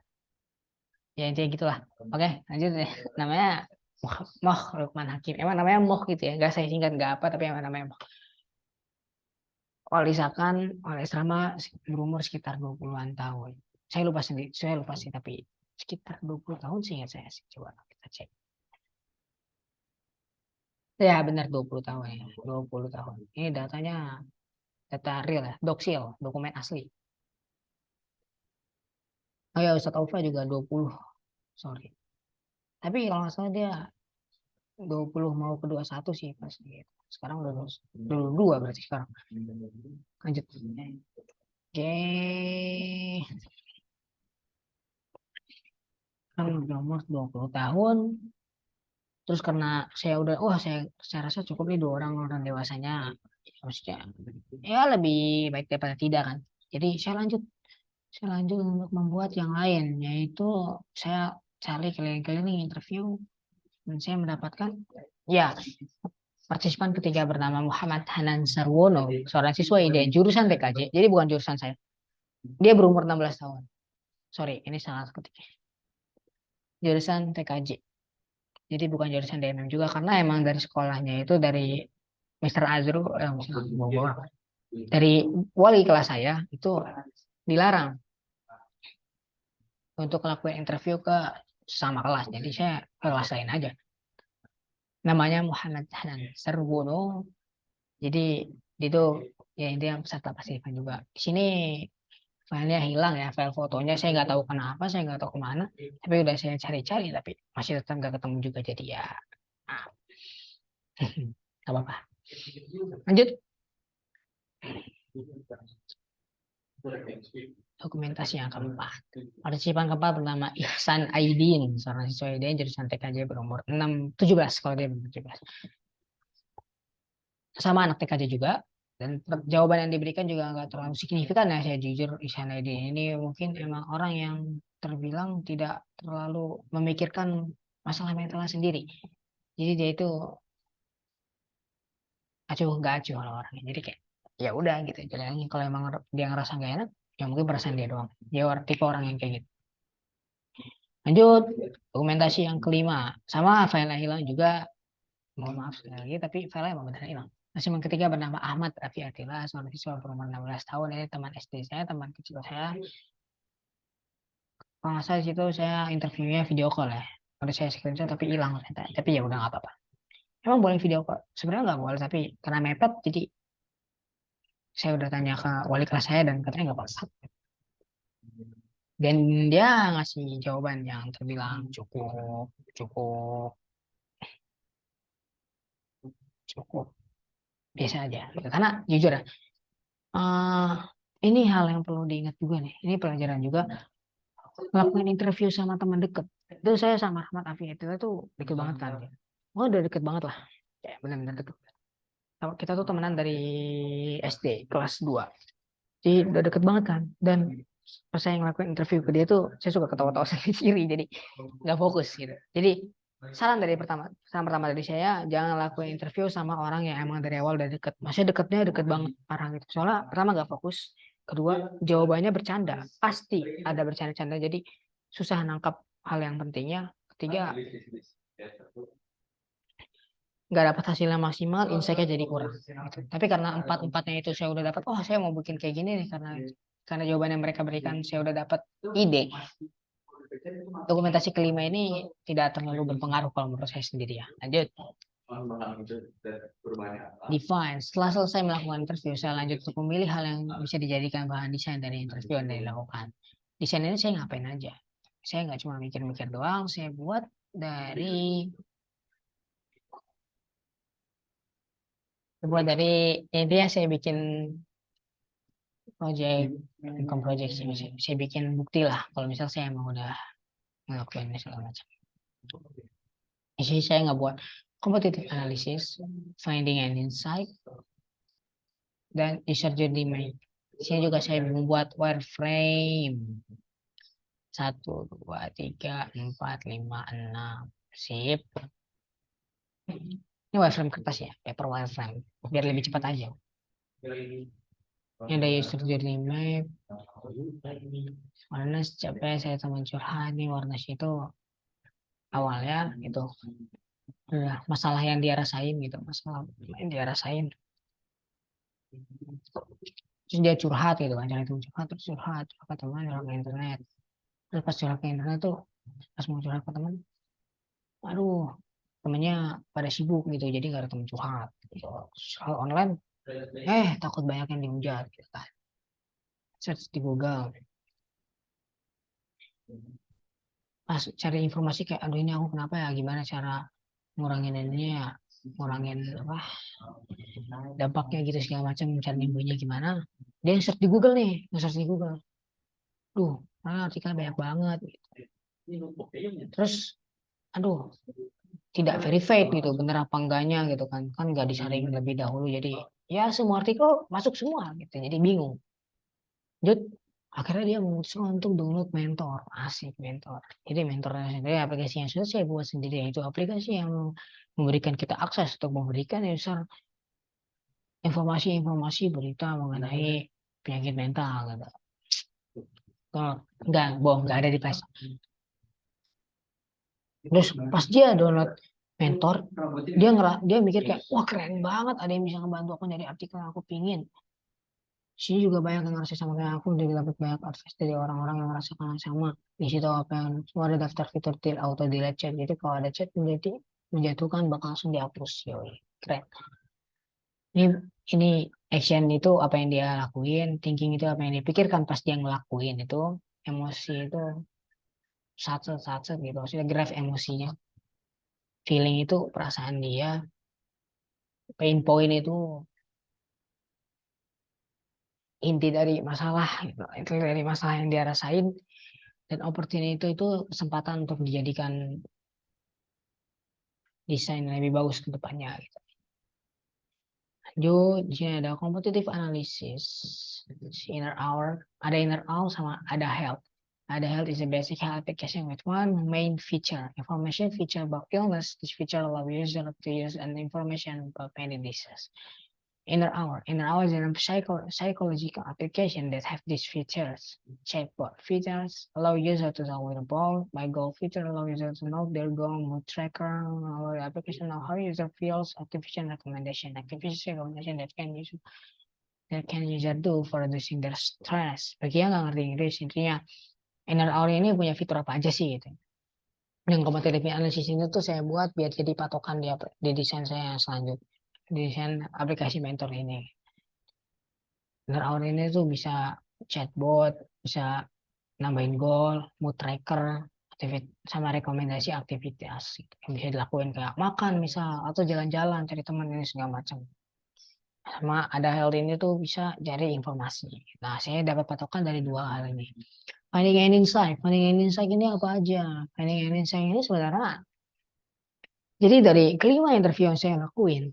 Ya intinya gitulah. Oke, lanjut ya. Namanya Moh Luqman Hakim. Emang namanya Moh gitu ya. Gak saya singkat gak apa, tapi emang namanya Moh. Walisakan oleh asrama berumur sekitar 20-an tahun. Saya lupa sih, tapi sekitar 20 tahun sih ingat saya sih. Coba kita cek. Ya benar 20 tahun ya. 20 tahun. Ini datanya data real ya, doksil, dokumen asli. Oh ya, Ustadz Aufa juga 20, sorry. Tapi kalau nggak salah dia 20 mau ke 21 sih pas gitu. Sekarang udah 22 berarti sekarang. Lanjut. Oke. Kan udah umur 20 tahun. Terus karena saya udah, saya rasa cukup nih dua orang orang dewasanya. Maksudnya, ya lebih baik daripada tidak kan. Jadi saya lanjut untuk membuat yang lain, yaitu saya cari keliling-keliling interview dan saya mendapatkan ya partisipan ketiga bernama Muhammad Hanan Sarwono, seorang siswa IDN jurusan TKJ. Jadi bukan jurusan saya. Dia berumur 16 tahun. Sorry, ini salah ketik. Jurusan TKJ. Jadi bukan jurusan DMM juga karena emang dari sekolahnya itu dari Mr. Azrul dari wali kelas saya itu dilarang untuk ngelakuin interview ke sama kelas. Jadi saya ke kelas lain aja. Namanya Muhammad Hanan Sarwono. Jadi itu ya intinya peserta Pasifan juga. Di sini filenya hilang ya, file fotonya saya nggak tahu kenapa, saya nggak tahu kemana. Tapi udah saya cari-cari, tapi masih tetap nggak ketemu juga. Jadi ya, ah, nggak apa-apa. Lanjut. Dokumentasi yang keempat. Partisipan keempat bernama Ihsan Aidin, seorang siswa IDN jurusan TKJ berumur 17 kalau dia 17. Sama anak TKJ juga. Dan jawaban yang diberikan juga nggak terlalu signifikan ya, saya jujur. Ihsan Aidin ini mungkin emang orang yang terbilang tidak terlalu memikirkan masalah mentalnya sendiri. Jadi dia itu acuh nggak acuh kalau orangnya. Jadi kayak ya udah gitu. Jadi kalau emang dia ngerasa nggak enak, ya mungkin perasaan dia doang. Dia tipe orang yang kayak gitu. Lanjut, dokumentasi yang kelima. Sama file hilang juga. Mohon maaf sekali lagi, tapi file emang benar hilang. Masih yang ketiga bernama Ahmad Rafi Atila, seorang siswa berumur 16 tahun. Ini teman SD saya, teman kecil saya. Kalau nggak salah di situ saya interviewnya video call ya. Udah saya screenshot tapi hilang ternyata. Tapi ya udah nggak apa-apa. Emang boleh video call? Sebenarnya nggak boleh, tapi karena mepet, jadi saya udah tanya ke wali kelas saya dan katanya nggak apa-apa. Dan dia ngasih jawaban yang terbilang cukup, cukup, cukup biasa aja. Gitu. Karena jujur ya, eh, ini hal yang perlu diingat juga nih. Ini pelajaran juga. Ngelakuin interview sama teman deket. Itu saya sama Ahmad Afi itu deket banget kan. Oh udah deket banget lah. Ya benar-benar deket. Kita tuh temenan dari SD kelas 2. Jadi udah deket banget kan. Dan pas saya ngelakuin interview ke dia tuh saya suka ketawa-tawa sendiri. Jadi nggak fokus gitu. Jadi saran pertama dari saya jangan lakuin interview sama orang yang emang dari awal udah deket. Maksudnya deketnya deket banget parah gitu. Soalnya pertama nggak fokus, kedua jawabannya bercanda, pasti ada bercanda-canda. Jadi susah nangkap hal yang pentingnya. Ketiga nggak dapat hasil yang maksimal, insight-nya jadi kurang. Gitu. Tapi karena empat-empatnya itu saya udah dapat, oh saya mau bikin kayak gini nih karena jawaban yang mereka berikan saya udah dapat ide. Dokumentasi kelima ini tidak terlalu berpengaruh kalau menurut saya sendiri ya. Lanjut. Define. Setelah selesai melakukan interview, saya lanjut untuk memilih hal yang bisa dijadikan bahan desain dari interview yang dilakukan. Desain ini saya ngapain aja. Saya nggak cuma mikir-mikir doang, saya buat dari Buat dari intinya saya bikin project, bukan project sih, saya bikin bukti lah. Kalau misal saya emang udah ngelakuin ini segala macam. Jadi saya nggak buat competitive analysis, finding an insight, dan user journey map. Saya juga saya membuat wireframe 1, 2, 3, 4, 5, 6. Sip. Ini wireframe kertas ya, paper wireframe. Biar lebih cepat aja. Ini ada user journey map. Warna capek saya teman curhat nih warna itu awalnya itu masalah yang dia rasain gitu, masalah yang dia rasain. Terus dia curhat gitu kan, itu curhat terus curhat ke teman, curhat ke internet. Terus pas curhat ke internet tuh, pas mau curhat ke teman, aduh temennya pada sibuk gitu, jadi gak ada teman curhat. Gitu. Soal online, takut banyak yang dihujat gitu kan. Search di Google, pas cari informasi kayak aduh ini aku kenapa ya, gimana cara ngurangin ini ya, ngurangin apa dampaknya gitu segala macam, cari nyembuhnya gimana. Dia search di Google nih, nge-search di Google. Duh, artikel banyak banget. Terus, aduh, tidak verified gitu, bener apa enggaknya gitu kan, kan nggak disaring lebih dahulu. Jadi, ya semua artikel masuk semua gitu. Jadi bingung. Jadi, akhirnya dia memutuskan untuk download Mentor, asik Mentor. Jadi Mentornya sendiri aplikasi yang sudah saya buat sendiri, itu aplikasi yang memberikan kita akses untuk memberikan user informasi-informasi berita mengenai penyakit mental gitu. Oh, enggak, bohong, enggak ada di Play Store. Terus pas dia download Mentor, dia mikir kayak, wah keren banget, ada yang bisa ngebantu aku dari artikel yang aku pingin. Sini juga banyak yang ngerasa sama kayak aku, jadi dapat banyak akses dari orang-orang yang merasakan yang sama. Di situ apa yang semua ada daftar fitur til auto delete chat. Jadi kalau ada chat menjadi menjatuhkan bakal langsung dihapus. Yoi, keren. Ini ini action itu apa yang dia lakuin, thinking itu apa yang dia pikirkan pas dia ngelakuin itu, emosi itu satu-satu gitu. Maksudnya graf emosinya, feeling itu perasaan dia, pain point itu inti dari masalah gitu. Itu dari masalah yang dia rasain, dan opportunity itu kesempatan untuk dijadikan desain yang lebih bagus ke depannya gitu. Lanjut, di sini ada competitive analysis, inner hour, ada inner hour sama ada health. Ada health is a basic health application with one main feature, information feature about illness. This feature allows user to use an information about many diseases. Inner hour is a psychological application that have these features. Chatbot features allow users to know their goal. My goal feature allow users to know their goal. Mood tracker allow the application know how user feels. Activation recommendation that can user do for reducing their stress. Bagi yang nggak ngerti Inggris, intinya inner hour ini punya fitur apa aja sih gitu. Yang competitive analysis ini tuh saya buat biar jadi patokan di desain saya yang selanjutnya. Desain aplikasi mentor ini. Inner hour ini tuh bisa chatbot, bisa nambahin goal, mood tracker, sama rekomendasi aktivitas gitu, yang bisa dilakuin kayak makan misal atau jalan-jalan cari teman ini segala macam. Sama ada hal ini tuh bisa cari informasi. Nah, saya dapat patokan dari dua hal ini. Finding and insight ini apa aja? Finding and insight ini sebenarnya jadi dari kelima interview yang saya lakuin,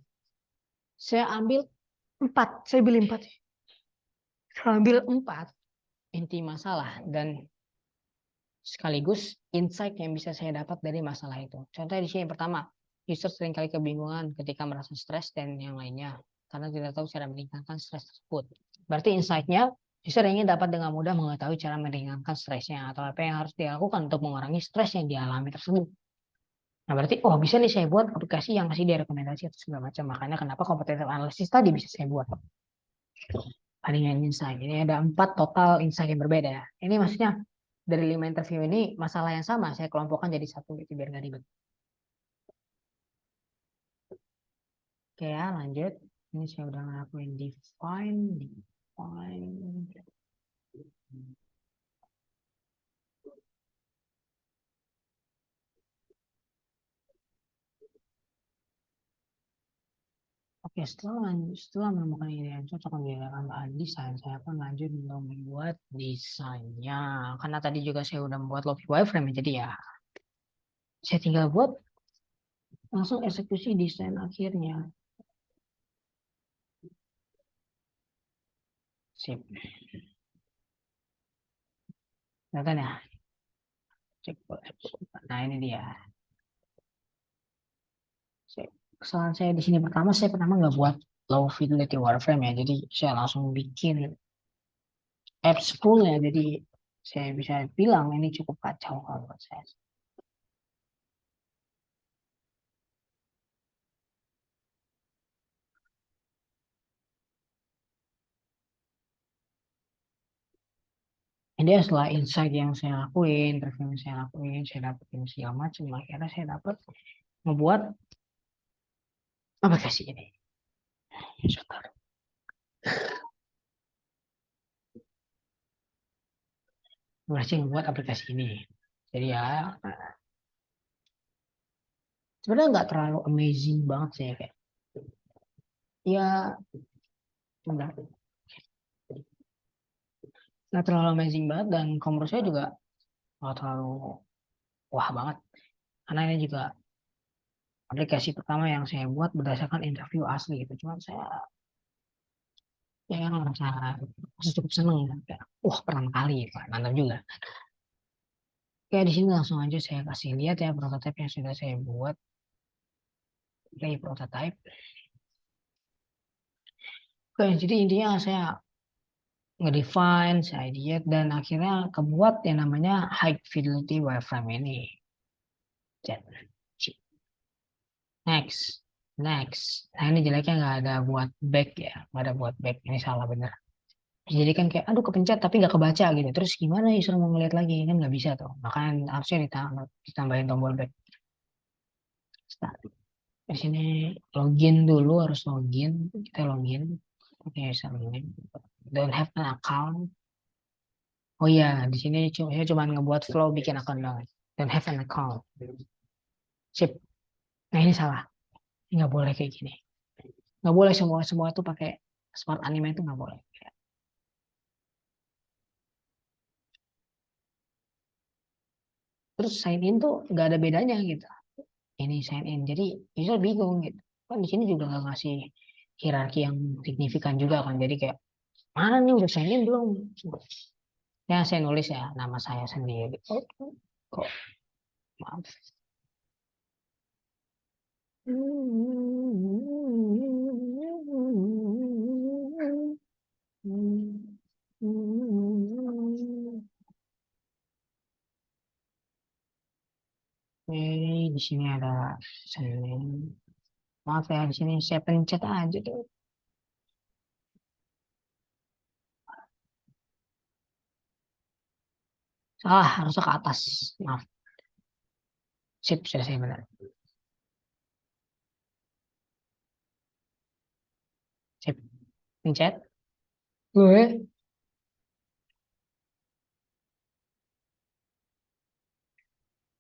saya ambil empat, saya pilih empat, saya ambil empat inti masalah dan sekaligus insight yang bisa saya dapat dari masalah itu. Contohnya di sini yang pertama, user seringkali kebingungan ketika merasa stres dan yang lainnya karena tidak tahu cara meringankan stres tersebut. Berarti insight-nya, user ingin dapat dengan mudah mengetahui cara meringankan stresnya atau apa yang harus dilakukan untuk mengurangi stres yang dialami tersebut. Nah, berarti oh bisa nih saya buat aplikasi yang masih direkomendasi atau segala macam. Makanya kenapa competitive analysis tadi bisa saya buat. Palingan insight. Ini ada 4 total insight yang berbeda. Ini maksudnya dari 5 interview ini masalah yang sama saya kelompokkan jadi satu gitu biar nggak ribet. Oke ya lanjut. Ini saya udah ngelakuin define. Oke, setelah menemukan ide yang cocok untuk diadakan bahan desain, saya pun lanjut untuk membuat desainnya. Karena tadi juga saya udah membuat lobby wireframe, jadi ya saya tinggal buat langsung eksekusi desain akhirnya. Sip. Kelihatan ya? Cek. Nah, ini dia. Kesalahan saya di sini pertama, saya pertama nggak buat low fidelity wireframe ya. Jadi saya langsung bikin apps full ya. Jadi saya bisa bilang ini cukup kacau kalau buat saya. Ini setelah insight yang saya lakuin, review yang saya lakuin, saya dapetin segala macam. Akhirnya saya dapat ngebuat aplikasi ini. Sebentar. Berhasil ngebuat aplikasi ini. Jadi ya sebenarnya nggak terlalu amazing banget sih kayak. Ya nggak terlalu amazing banget dan menurut saya juga nggak terlalu wah banget. Karena ini juga aplikasi pertama yang saya buat berdasarkan interview asli gitu. Cuman saya ya ngerasa cukup seneng ya. Kayak, wah pertama kali Pak. Mantap juga. Kayak di sini langsung aja saya kasih lihat ya prototipe yang sudah saya buat. Play prototype. Oke, jadi intinya saya nge-define, saya diet, dan akhirnya kebuat yang namanya high fidelity wireframe ini. Next, next. Nah ini jeleknya nggak ada buat back ya, nggak ada buat back. Ini salah bener. Jadi kan kayak, aduh kepencet tapi nggak kebaca gitu. Terus gimana ya suruh mau ngeliat lagi kan nggak bisa tuh. Makanya harusnya ditambahin tombol back. Start. Di sini login dulu harus login. Kita login. Oke, bisa login. Don't have an account. Oh iya, di sini saya cuma ngebuat flow bikin akun doang. Don't have an account. Sip. Nah ini salah. Nggak boleh kayak gini. Nggak boleh semua semua tuh pakai smart anime itu nggak boleh. Terus sign in tuh nggak ada bedanya gitu. Ini sign in. Jadi user bingung gitu. Kan di sini juga nggak ngasih hierarki yang signifikan juga kan. Jadi kayak mana nih udah sign in belum? Ya saya nulis ya nama saya sendiri. Oh, kok maaf. Di sini ada Senin. Maaf ya, di sini saya pencet aja tuh. Salah, harusnya ke atas. Maaf. Sip, sudah saya benar. Sip, pencet. Gue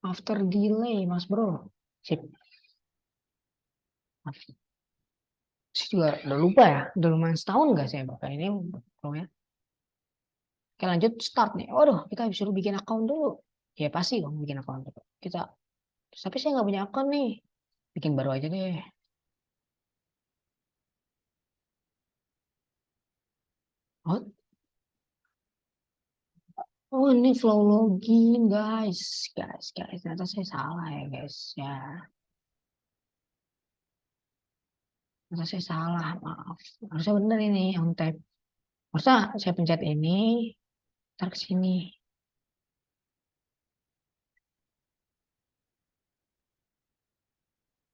after delay, Mas Bro. Sip. Maaf. Saya juga udah lupa ya. Udah lumayan setahun nggak saya pakai ini. Pokoknya. Oke lanjut start nih. Waduh, kita disuruh bikin account dulu. Ya pasti dong bikin account dulu. Kita, tapi saya nggak punya account nih. Bikin baru aja deh. Oh, oh ini flow login guys. Guys. Ternyata saya salah ya guys. Ya, ternyata saya salah. Maaf. Harusnya bener ini on type. Harusnya saya pencet ini. Ntar ke sini.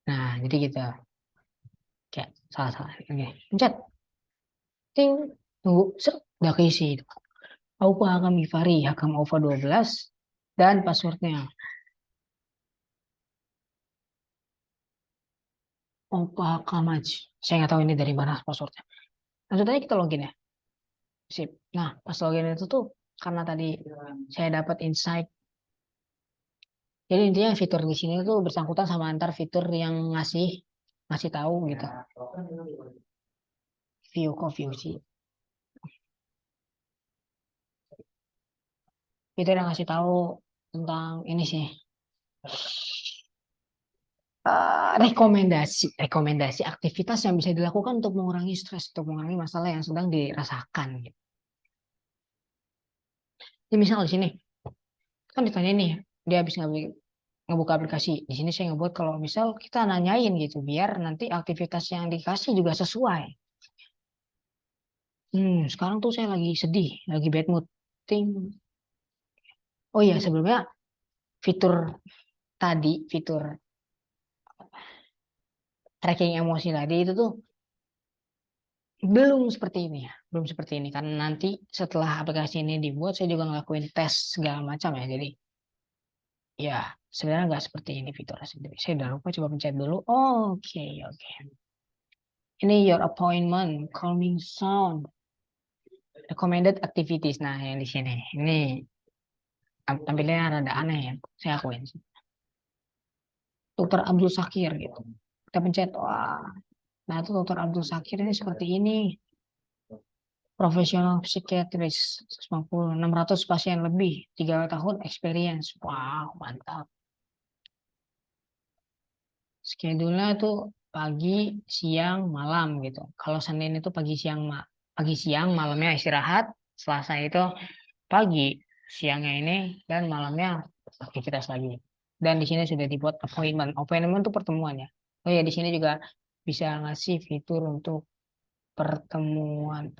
Nah, jadi gitu. Kayak salah-salah. Oke, pencet. Ting. Tunggu. Set. Udah keisi. Aupa Hakam Givari, Hakam Ova 12. Dan passwordnya. Opa Kamaj. Saya nggak tahu ini dari mana passwordnya. Langsung aja kita login ya. Sip. Nah, pas login itu tuh karena tadi saya dapat insight. Jadi intinya fitur di sini tuh bersangkutan sama antar fitur yang ngasih ngasih tahu gitu. View sih. Itu udah ngasih tahu tentang ini sih. Rekomendasi aktivitas yang bisa dilakukan untuk mengurangi stres, untuk mengurangi masalah yang sedang dirasakan gitu. Jadi misal di sini kan ditanya nih, dia habis ngebuka aplikasi. Di sini saya ngebuat kalau misal kita nanyain gitu, biar nanti aktivitas yang dikasih juga sesuai. Sekarang tuh saya lagi sedih, lagi bad mood. Ting. Oh iya, sebelumnya fitur fitur tracking emosi tadi itu tuh belum seperti ini ya, belum seperti ini. Karena nanti setelah aplikasi ini dibuat, saya juga ngelakuin tes segala macam ya. Jadi ya sebenarnya nggak seperti ini fiturnya sendiri. Saya udah lupa, coba pencet dulu. Oke, oke. Ini your appointment, calming sound, recommended activities. Nah, yang di sini. Ini tampilnya rada aneh ya. Saya akuin sih. Dokter Abdul Sakir gitu. Kita pencet, wah. Nah, itu Dokter Abdul Sakir ini seperti ini. Profesional psikiatris 150, 600 pasien lebih, 3 tahun experience. Wow, mantap. Schedule-nya tuh pagi, siang, malam gitu. Kalau Senin itu pagi siang, malamnya istirahat. Selasa itu pagi, siangnya ini dan malamnya aktivitas lagi. Dan di sini sudah dibuat appointment. Appointment itu pertemuan ya. Oh ya, di sini juga bisa ngasih fitur untuk pertemuan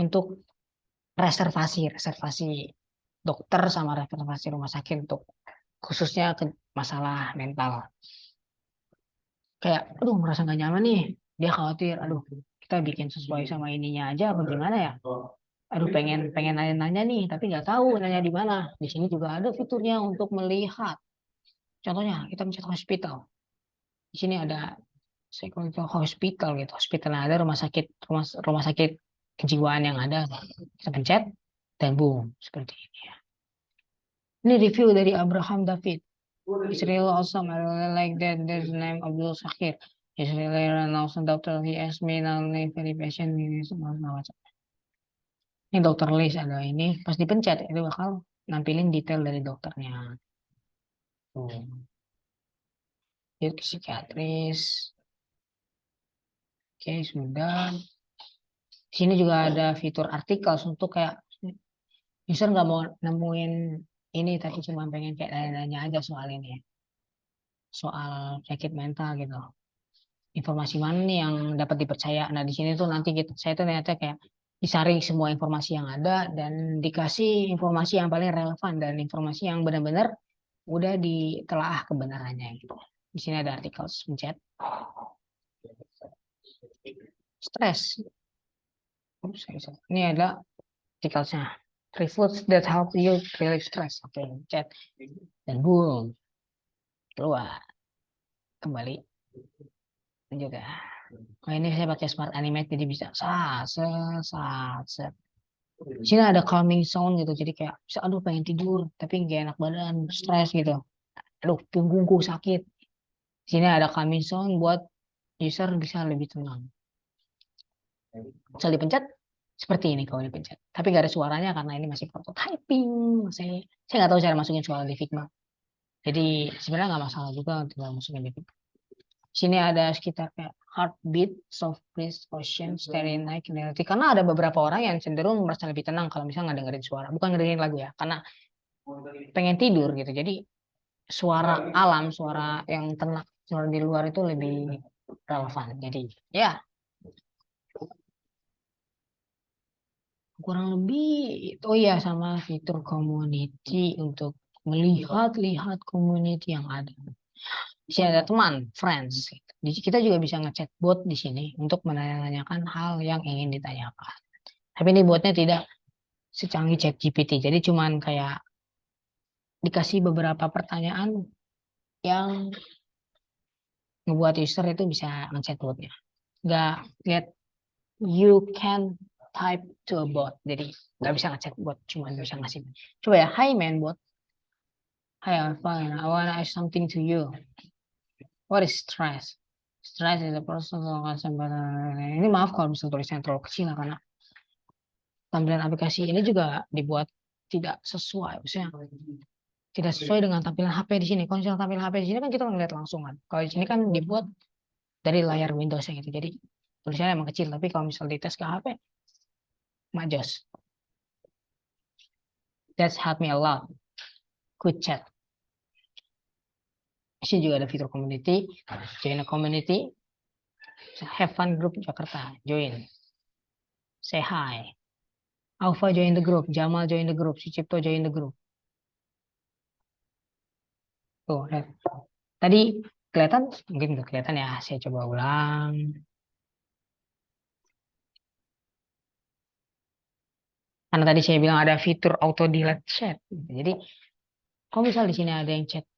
untuk reservasi dokter sama reservasi rumah sakit untuk khususnya ke masalah mental. Kayak, aduh merasa nggak nyaman nih. Dia khawatir, aduh kita bikin sesuai sama ininya aja apa gimana ya? Aduh pengen pengen nanya-nanya nih, tapi nggak tahu nanya di mana. Di sini juga ada fiturnya untuk melihat. Contohnya kita mencet hospital. Di sini ada psychological hospital gitu. Hospital yang ada rumah sakit kejiwaan yang ada. Kita pencet dan boom seperti ini ya. Ini review dari Abraham David. It's really awesome. I really like that. There's the name Abdul Sakir. He's really an awesome doctor. He asked me not only very patient. Ini dokter list ada ini. Pas dipencet itu bakal nampilin detail dari dokternya. Tuh. Dia psikiatris. Oke, sudah. Di sini juga ada fitur artikel untuk kayak user nggak mau nemuin ini tapi cuma pengen kayak nanya-nanya aja soal ini ya. Soal sakit mental gitu. Informasi mana nih yang dapat dipercaya. Nah, di sini tuh nanti saya tuh ternyata kayak disaring semua informasi yang ada dan dikasih informasi yang paling relevan dan informasi yang benar-benar udah ditelaah kebenarannya gitu. Di sini ada artikel pencet stres. Ini ada artikelnya. Three foods that help you relieve stress. Oke, pencet dan boom keluar kembali juga. Oh, ini saya pakai smart animate jadi bisa di sini ada calming sound gitu jadi kayak bisa aduh pengen tidur tapi gak enak badan stres gitu aduh punggungku sakit di sini ada calming sound buat user bisa lebih tenang bisa dipencet seperti ini kalau dipencet tapi gak ada suaranya karena ini masih prototyping saya nggak tahu cara masukin suara di Figma jadi sebenarnya nggak masalah juga untuk masukin di Figma. Sini ada sekitar kayak heartbeat, soft breeze, ocean, stereo night, reality. Karena ada beberapa orang yang cenderung merasa lebih tenang kalau misalnya nggak dengerin suara. Bukan dengerin lagu ya, karena pengen tidur gitu. Jadi suara alam, suara yang tenang, suara di luar itu lebih relevan. Jadi ya kurang lebih oh ya sama fitur community untuk melihat-lihat community yang ada. Di sini ada teman, friends. Kita juga bisa ngechat bot di sini untuk menanyakan hal yang ingin ditanyakan. Tapi ini botnya tidak secanggih ChatGPT. Jadi cuman kayak dikasih beberapa pertanyaan yang ngebuat user itu bisa ngechat botnya. Nggak get you can type to a bot. Jadi nggak bisa ngechat bot, cuma bisa ngasih. Coba ya, hi man bot. Hi, I'm fine. I wanna ask something to you. What is stress? Stress is a process of ini maaf kalau misalnya tulisannya terlalu kecil lah, karena tampilan aplikasi ini juga dibuat tidak sesuai, maksudnya tidak sesuai dengan tampilan HP di sini. Kalau misalnya tampilan HP di sini kan kita ngeliat langsung kan. Kalau di sini kan dibuat dari layar Windows gitu. Jadi tulisannya emang kecil, tapi kalau misalnya dites ke HP, majos. That's helped me a lot. Good chat. Di sini juga ada fitur community. Join a community. Have fun group Jakarta. Join. Say hi. Alpha join the group. Jamal join the group. Sucipto join the group. Tuh, lihat. Tadi kelihatan? Mungkin nggak kelihatan ya. Saya coba ulang. Karena tadi saya bilang ada fitur auto delete chat. Jadi, kalau misal di sini ada yang chat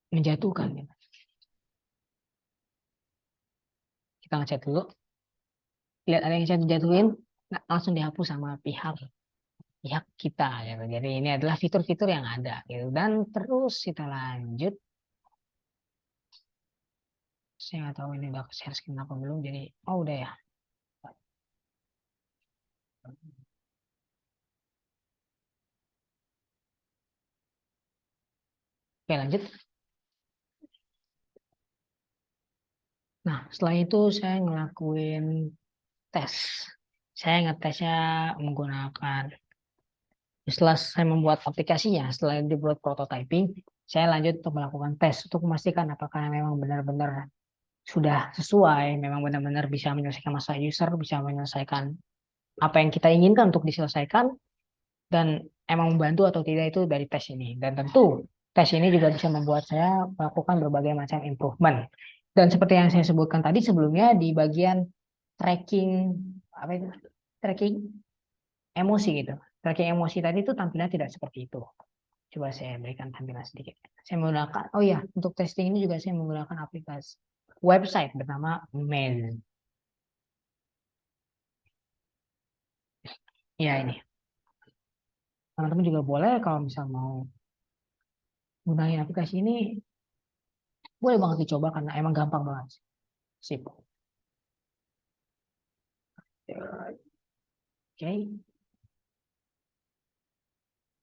menjatuhkan, gitu. Kita ngechat dulu. Lihat ada yang chat menjatuhin, nah, langsung dihapus sama pihak kita gitu. Jadi ini adalah fitur-fitur yang ada gitu. Dan terus kita lanjut. Saya nggak tahu ini udah share screen apa belum. Jadi udah ya. Oke, lanjut. Nah, setelah itu saya ngelakuin tes. Saya ngetesnya menggunakan, setelah saya membuat aplikasinya, setelah dibuat prototyping, saya lanjut untuk melakukan tes untuk memastikan apakah memang benar-benar sudah sesuai, memang benar-benar bisa menyelesaikan masalah user, bisa menyelesaikan apa yang kita inginkan untuk diselesaikan, dan emang membantu atau tidak itu dari tes ini. Dan tentu tes ini juga bisa membuat saya melakukan berbagai macam improvement. Dan seperti yang saya sebutkan tadi sebelumnya di bagian tracking, apa itu? Tracking emosi gitu. Tracking emosi tadi itu tampilannya tidak seperti itu. Coba saya berikan tampilan sedikit. Saya menggunakan, oh ya, untuk testing ini juga saya menggunakan aplikasi website bernama Mail. Ya ini. Teman-teman juga boleh kalau misal mau gunain aplikasi ini, boleh banget dicoba karena emang gampang banget. Sip. Oke.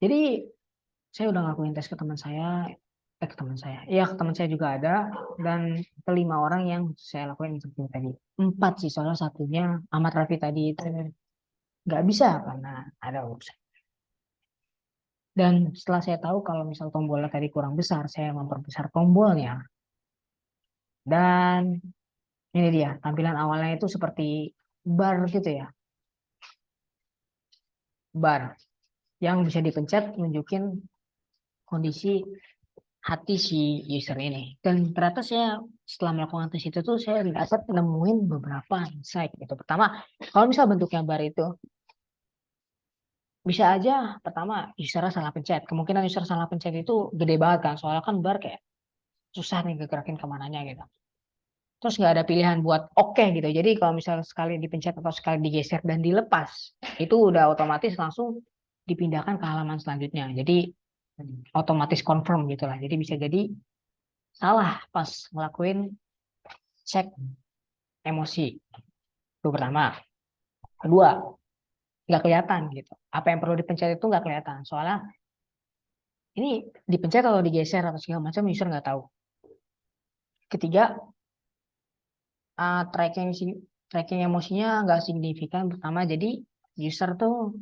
Jadi saya udah ngelakuin tes ke teman saya, ke teman saya. Iya, ke teman saya juga ada, dan kelima orang yang saya lakuin interview tadi. Empat sih, soalnya satunya Ahmad Rafi tadi itu nggak bisa karena ada urusan. Dan setelah saya tahu kalau misal tombolnya tadi kurang besar, saya memperbesar tombolnya. Dan ini dia, tampilan awalnya itu seperti bar gitu ya. Bar yang bisa dipencet nunjukin kondisi hati si user ini. Dan ternyata saya setelah melakukan tes itu tuh saya dapat nemuin beberapa insight gitu. Pertama, kalau misal bentuknya bar itu bisa aja pertama user salah pencet. Kemungkinan user salah pencet itu gede banget kan. Soalnya kan bar kayak susah nih gerakin kemananya gitu. Terus nggak ada pilihan buat oke gitu. Jadi kalau misal sekali dipencet atau sekali digeser dan dilepas, itu udah otomatis langsung dipindahkan ke halaman selanjutnya. Jadi otomatis confirm gitu lah. Jadi bisa jadi salah pas ngelakuin cek emosi. Itu pertama. Kedua, nggak kelihatan gitu. Apa yang perlu dipencet itu nggak kelihatan. Soalnya ini dipencet atau digeser atau segala macam user nggak tahu. Ketiga, tracking tracking emosinya nggak signifikan. Pertama, jadi user tuh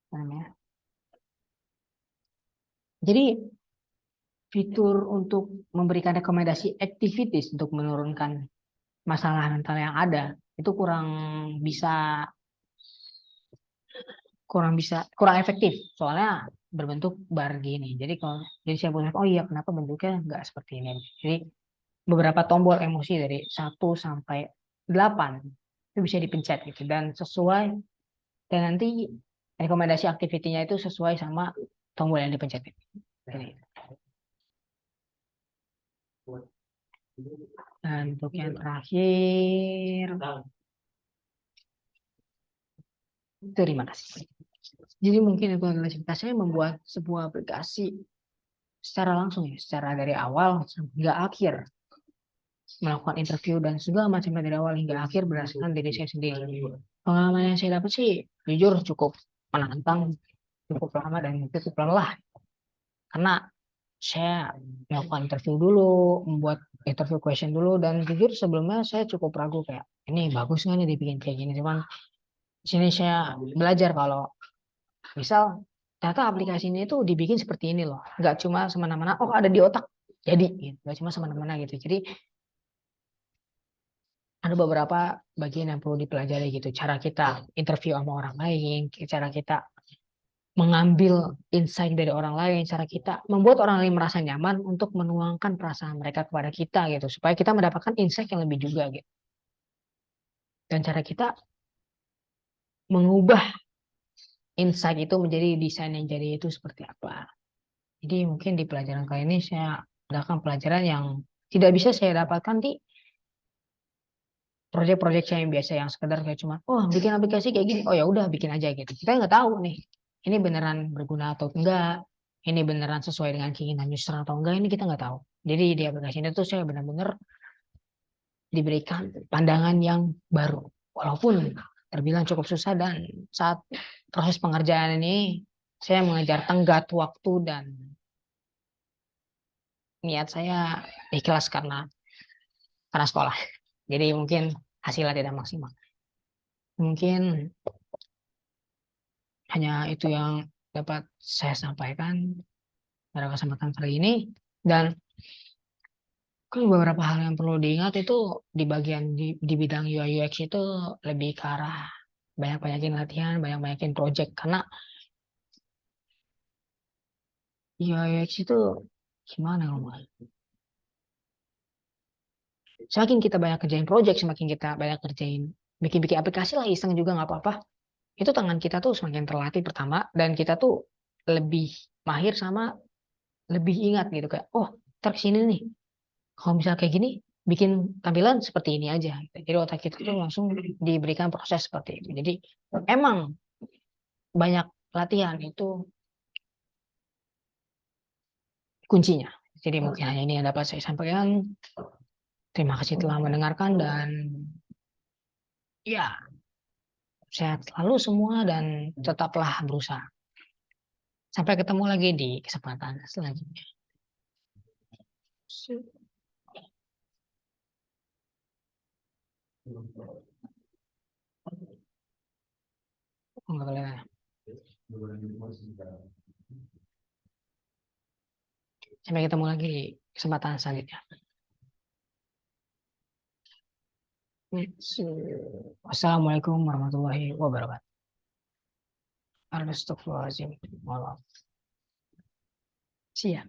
apa namanya. Jadi fitur untuk memberikan rekomendasi activities untuk menurunkan masalah mental yang ada itu bisa kurang efektif soalnya berbentuk bar gini. Jadi saya buat oh iya kenapa bentuknya nggak seperti ini. Jadi beberapa tombol emosi dari 1 sampai 8 itu bisa dipencet gitu dan sesuai, dan nanti rekomendasi aktivitinya itu sesuai sama tombol yang dipencet. Ini. Dan untuk yang terakhir, terima kasih. Jadi mungkin itu adalah cerita saya membuat sebuah aplikasi secara langsung ya, secara dari awal hingga akhir. melakukan interview dan segala macamnya dari awal hingga akhir berdasarkan diri saya sendiri. Pengalaman yang saya dapat sih jujur cukup menantang, cukup lama dan cukup lelah karena saya melakukan interview dulu, membuat interview question dulu dan jujur sebelumnya saya cukup ragu kayak ini bagus nggak nih dibikin kayak gini. Cuman di sini saya belajar kalau misal ternyata aplikasinya itu dibikin seperti ini loh, nggak cuma semena-mena oh ada di otak jadi gitu. Nggak cuma semena-mena gitu. Jadi ada beberapa bagian yang perlu dipelajari gitu. Cara kita interview sama orang lain, cara kita mengambil insight dari orang lain, cara kita membuat orang lain merasa nyaman untuk menuangkan perasaan mereka kepada kita gitu, supaya kita mendapatkan insight yang lebih juga gitu. Dan cara kita mengubah insight itu menjadi desain yang jadi itu seperti apa. Jadi mungkin di pelajaran kali ini saya mendapatkan pelajaran yang tidak bisa saya dapatkan di proyek-proyek saya yang biasa yang sekedar kayak cuma oh bikin aplikasi kayak gini oh ya udah bikin aja gitu, kita nggak tahu nih ini beneran berguna atau enggak, ini beneran sesuai dengan keinginan user atau enggak, ini kita nggak tahu. Jadi di aplikasi ini tuh saya benar-benar diberikan pandangan yang baru walaupun terbilang cukup susah, dan saat proses pengerjaan ini saya mengejar tenggat waktu dan niat saya ikhlas karena sekolah, jadi mungkin hasilnya tidak maksimal. Mungkin hanya itu yang dapat saya sampaikan pada kesempatan kali ini. Dan kan beberapa hal yang perlu diingat itu di bagian di bidang UI UX itu lebih ke arah banyak-banyakin latihan, banyak-banyakin project. Karena UI UX itu gimana ngomong? Semakin kita banyak kerjain project, semakin kita banyak kerjain bikin-bikin aplikasi lah iseng juga nggak apa-apa. Itu tangan kita tuh semakin terlatih pertama, dan kita tuh lebih mahir sama lebih ingat gitu kayak oh ntar kesini nih kalau misal kayak gini bikin tampilan seperti ini aja gitu. Jadi otak kita tuh langsung diberikan proses seperti itu. Jadi emang banyak latihan itu kuncinya. Jadi mungkin hanya ini yang dapat saya sampaikan. Terima kasih telah mendengarkan dan ya sehat selalu semua dan tetaplah berusaha. Sampai ketemu lagi di kesempatan selanjutnya. Boleh. Sampai ketemu lagi di kesempatan selanjutnya. Wassalamualaikum warahmatullahi wabarakatuh. Astagfirullahaladzim. Siap.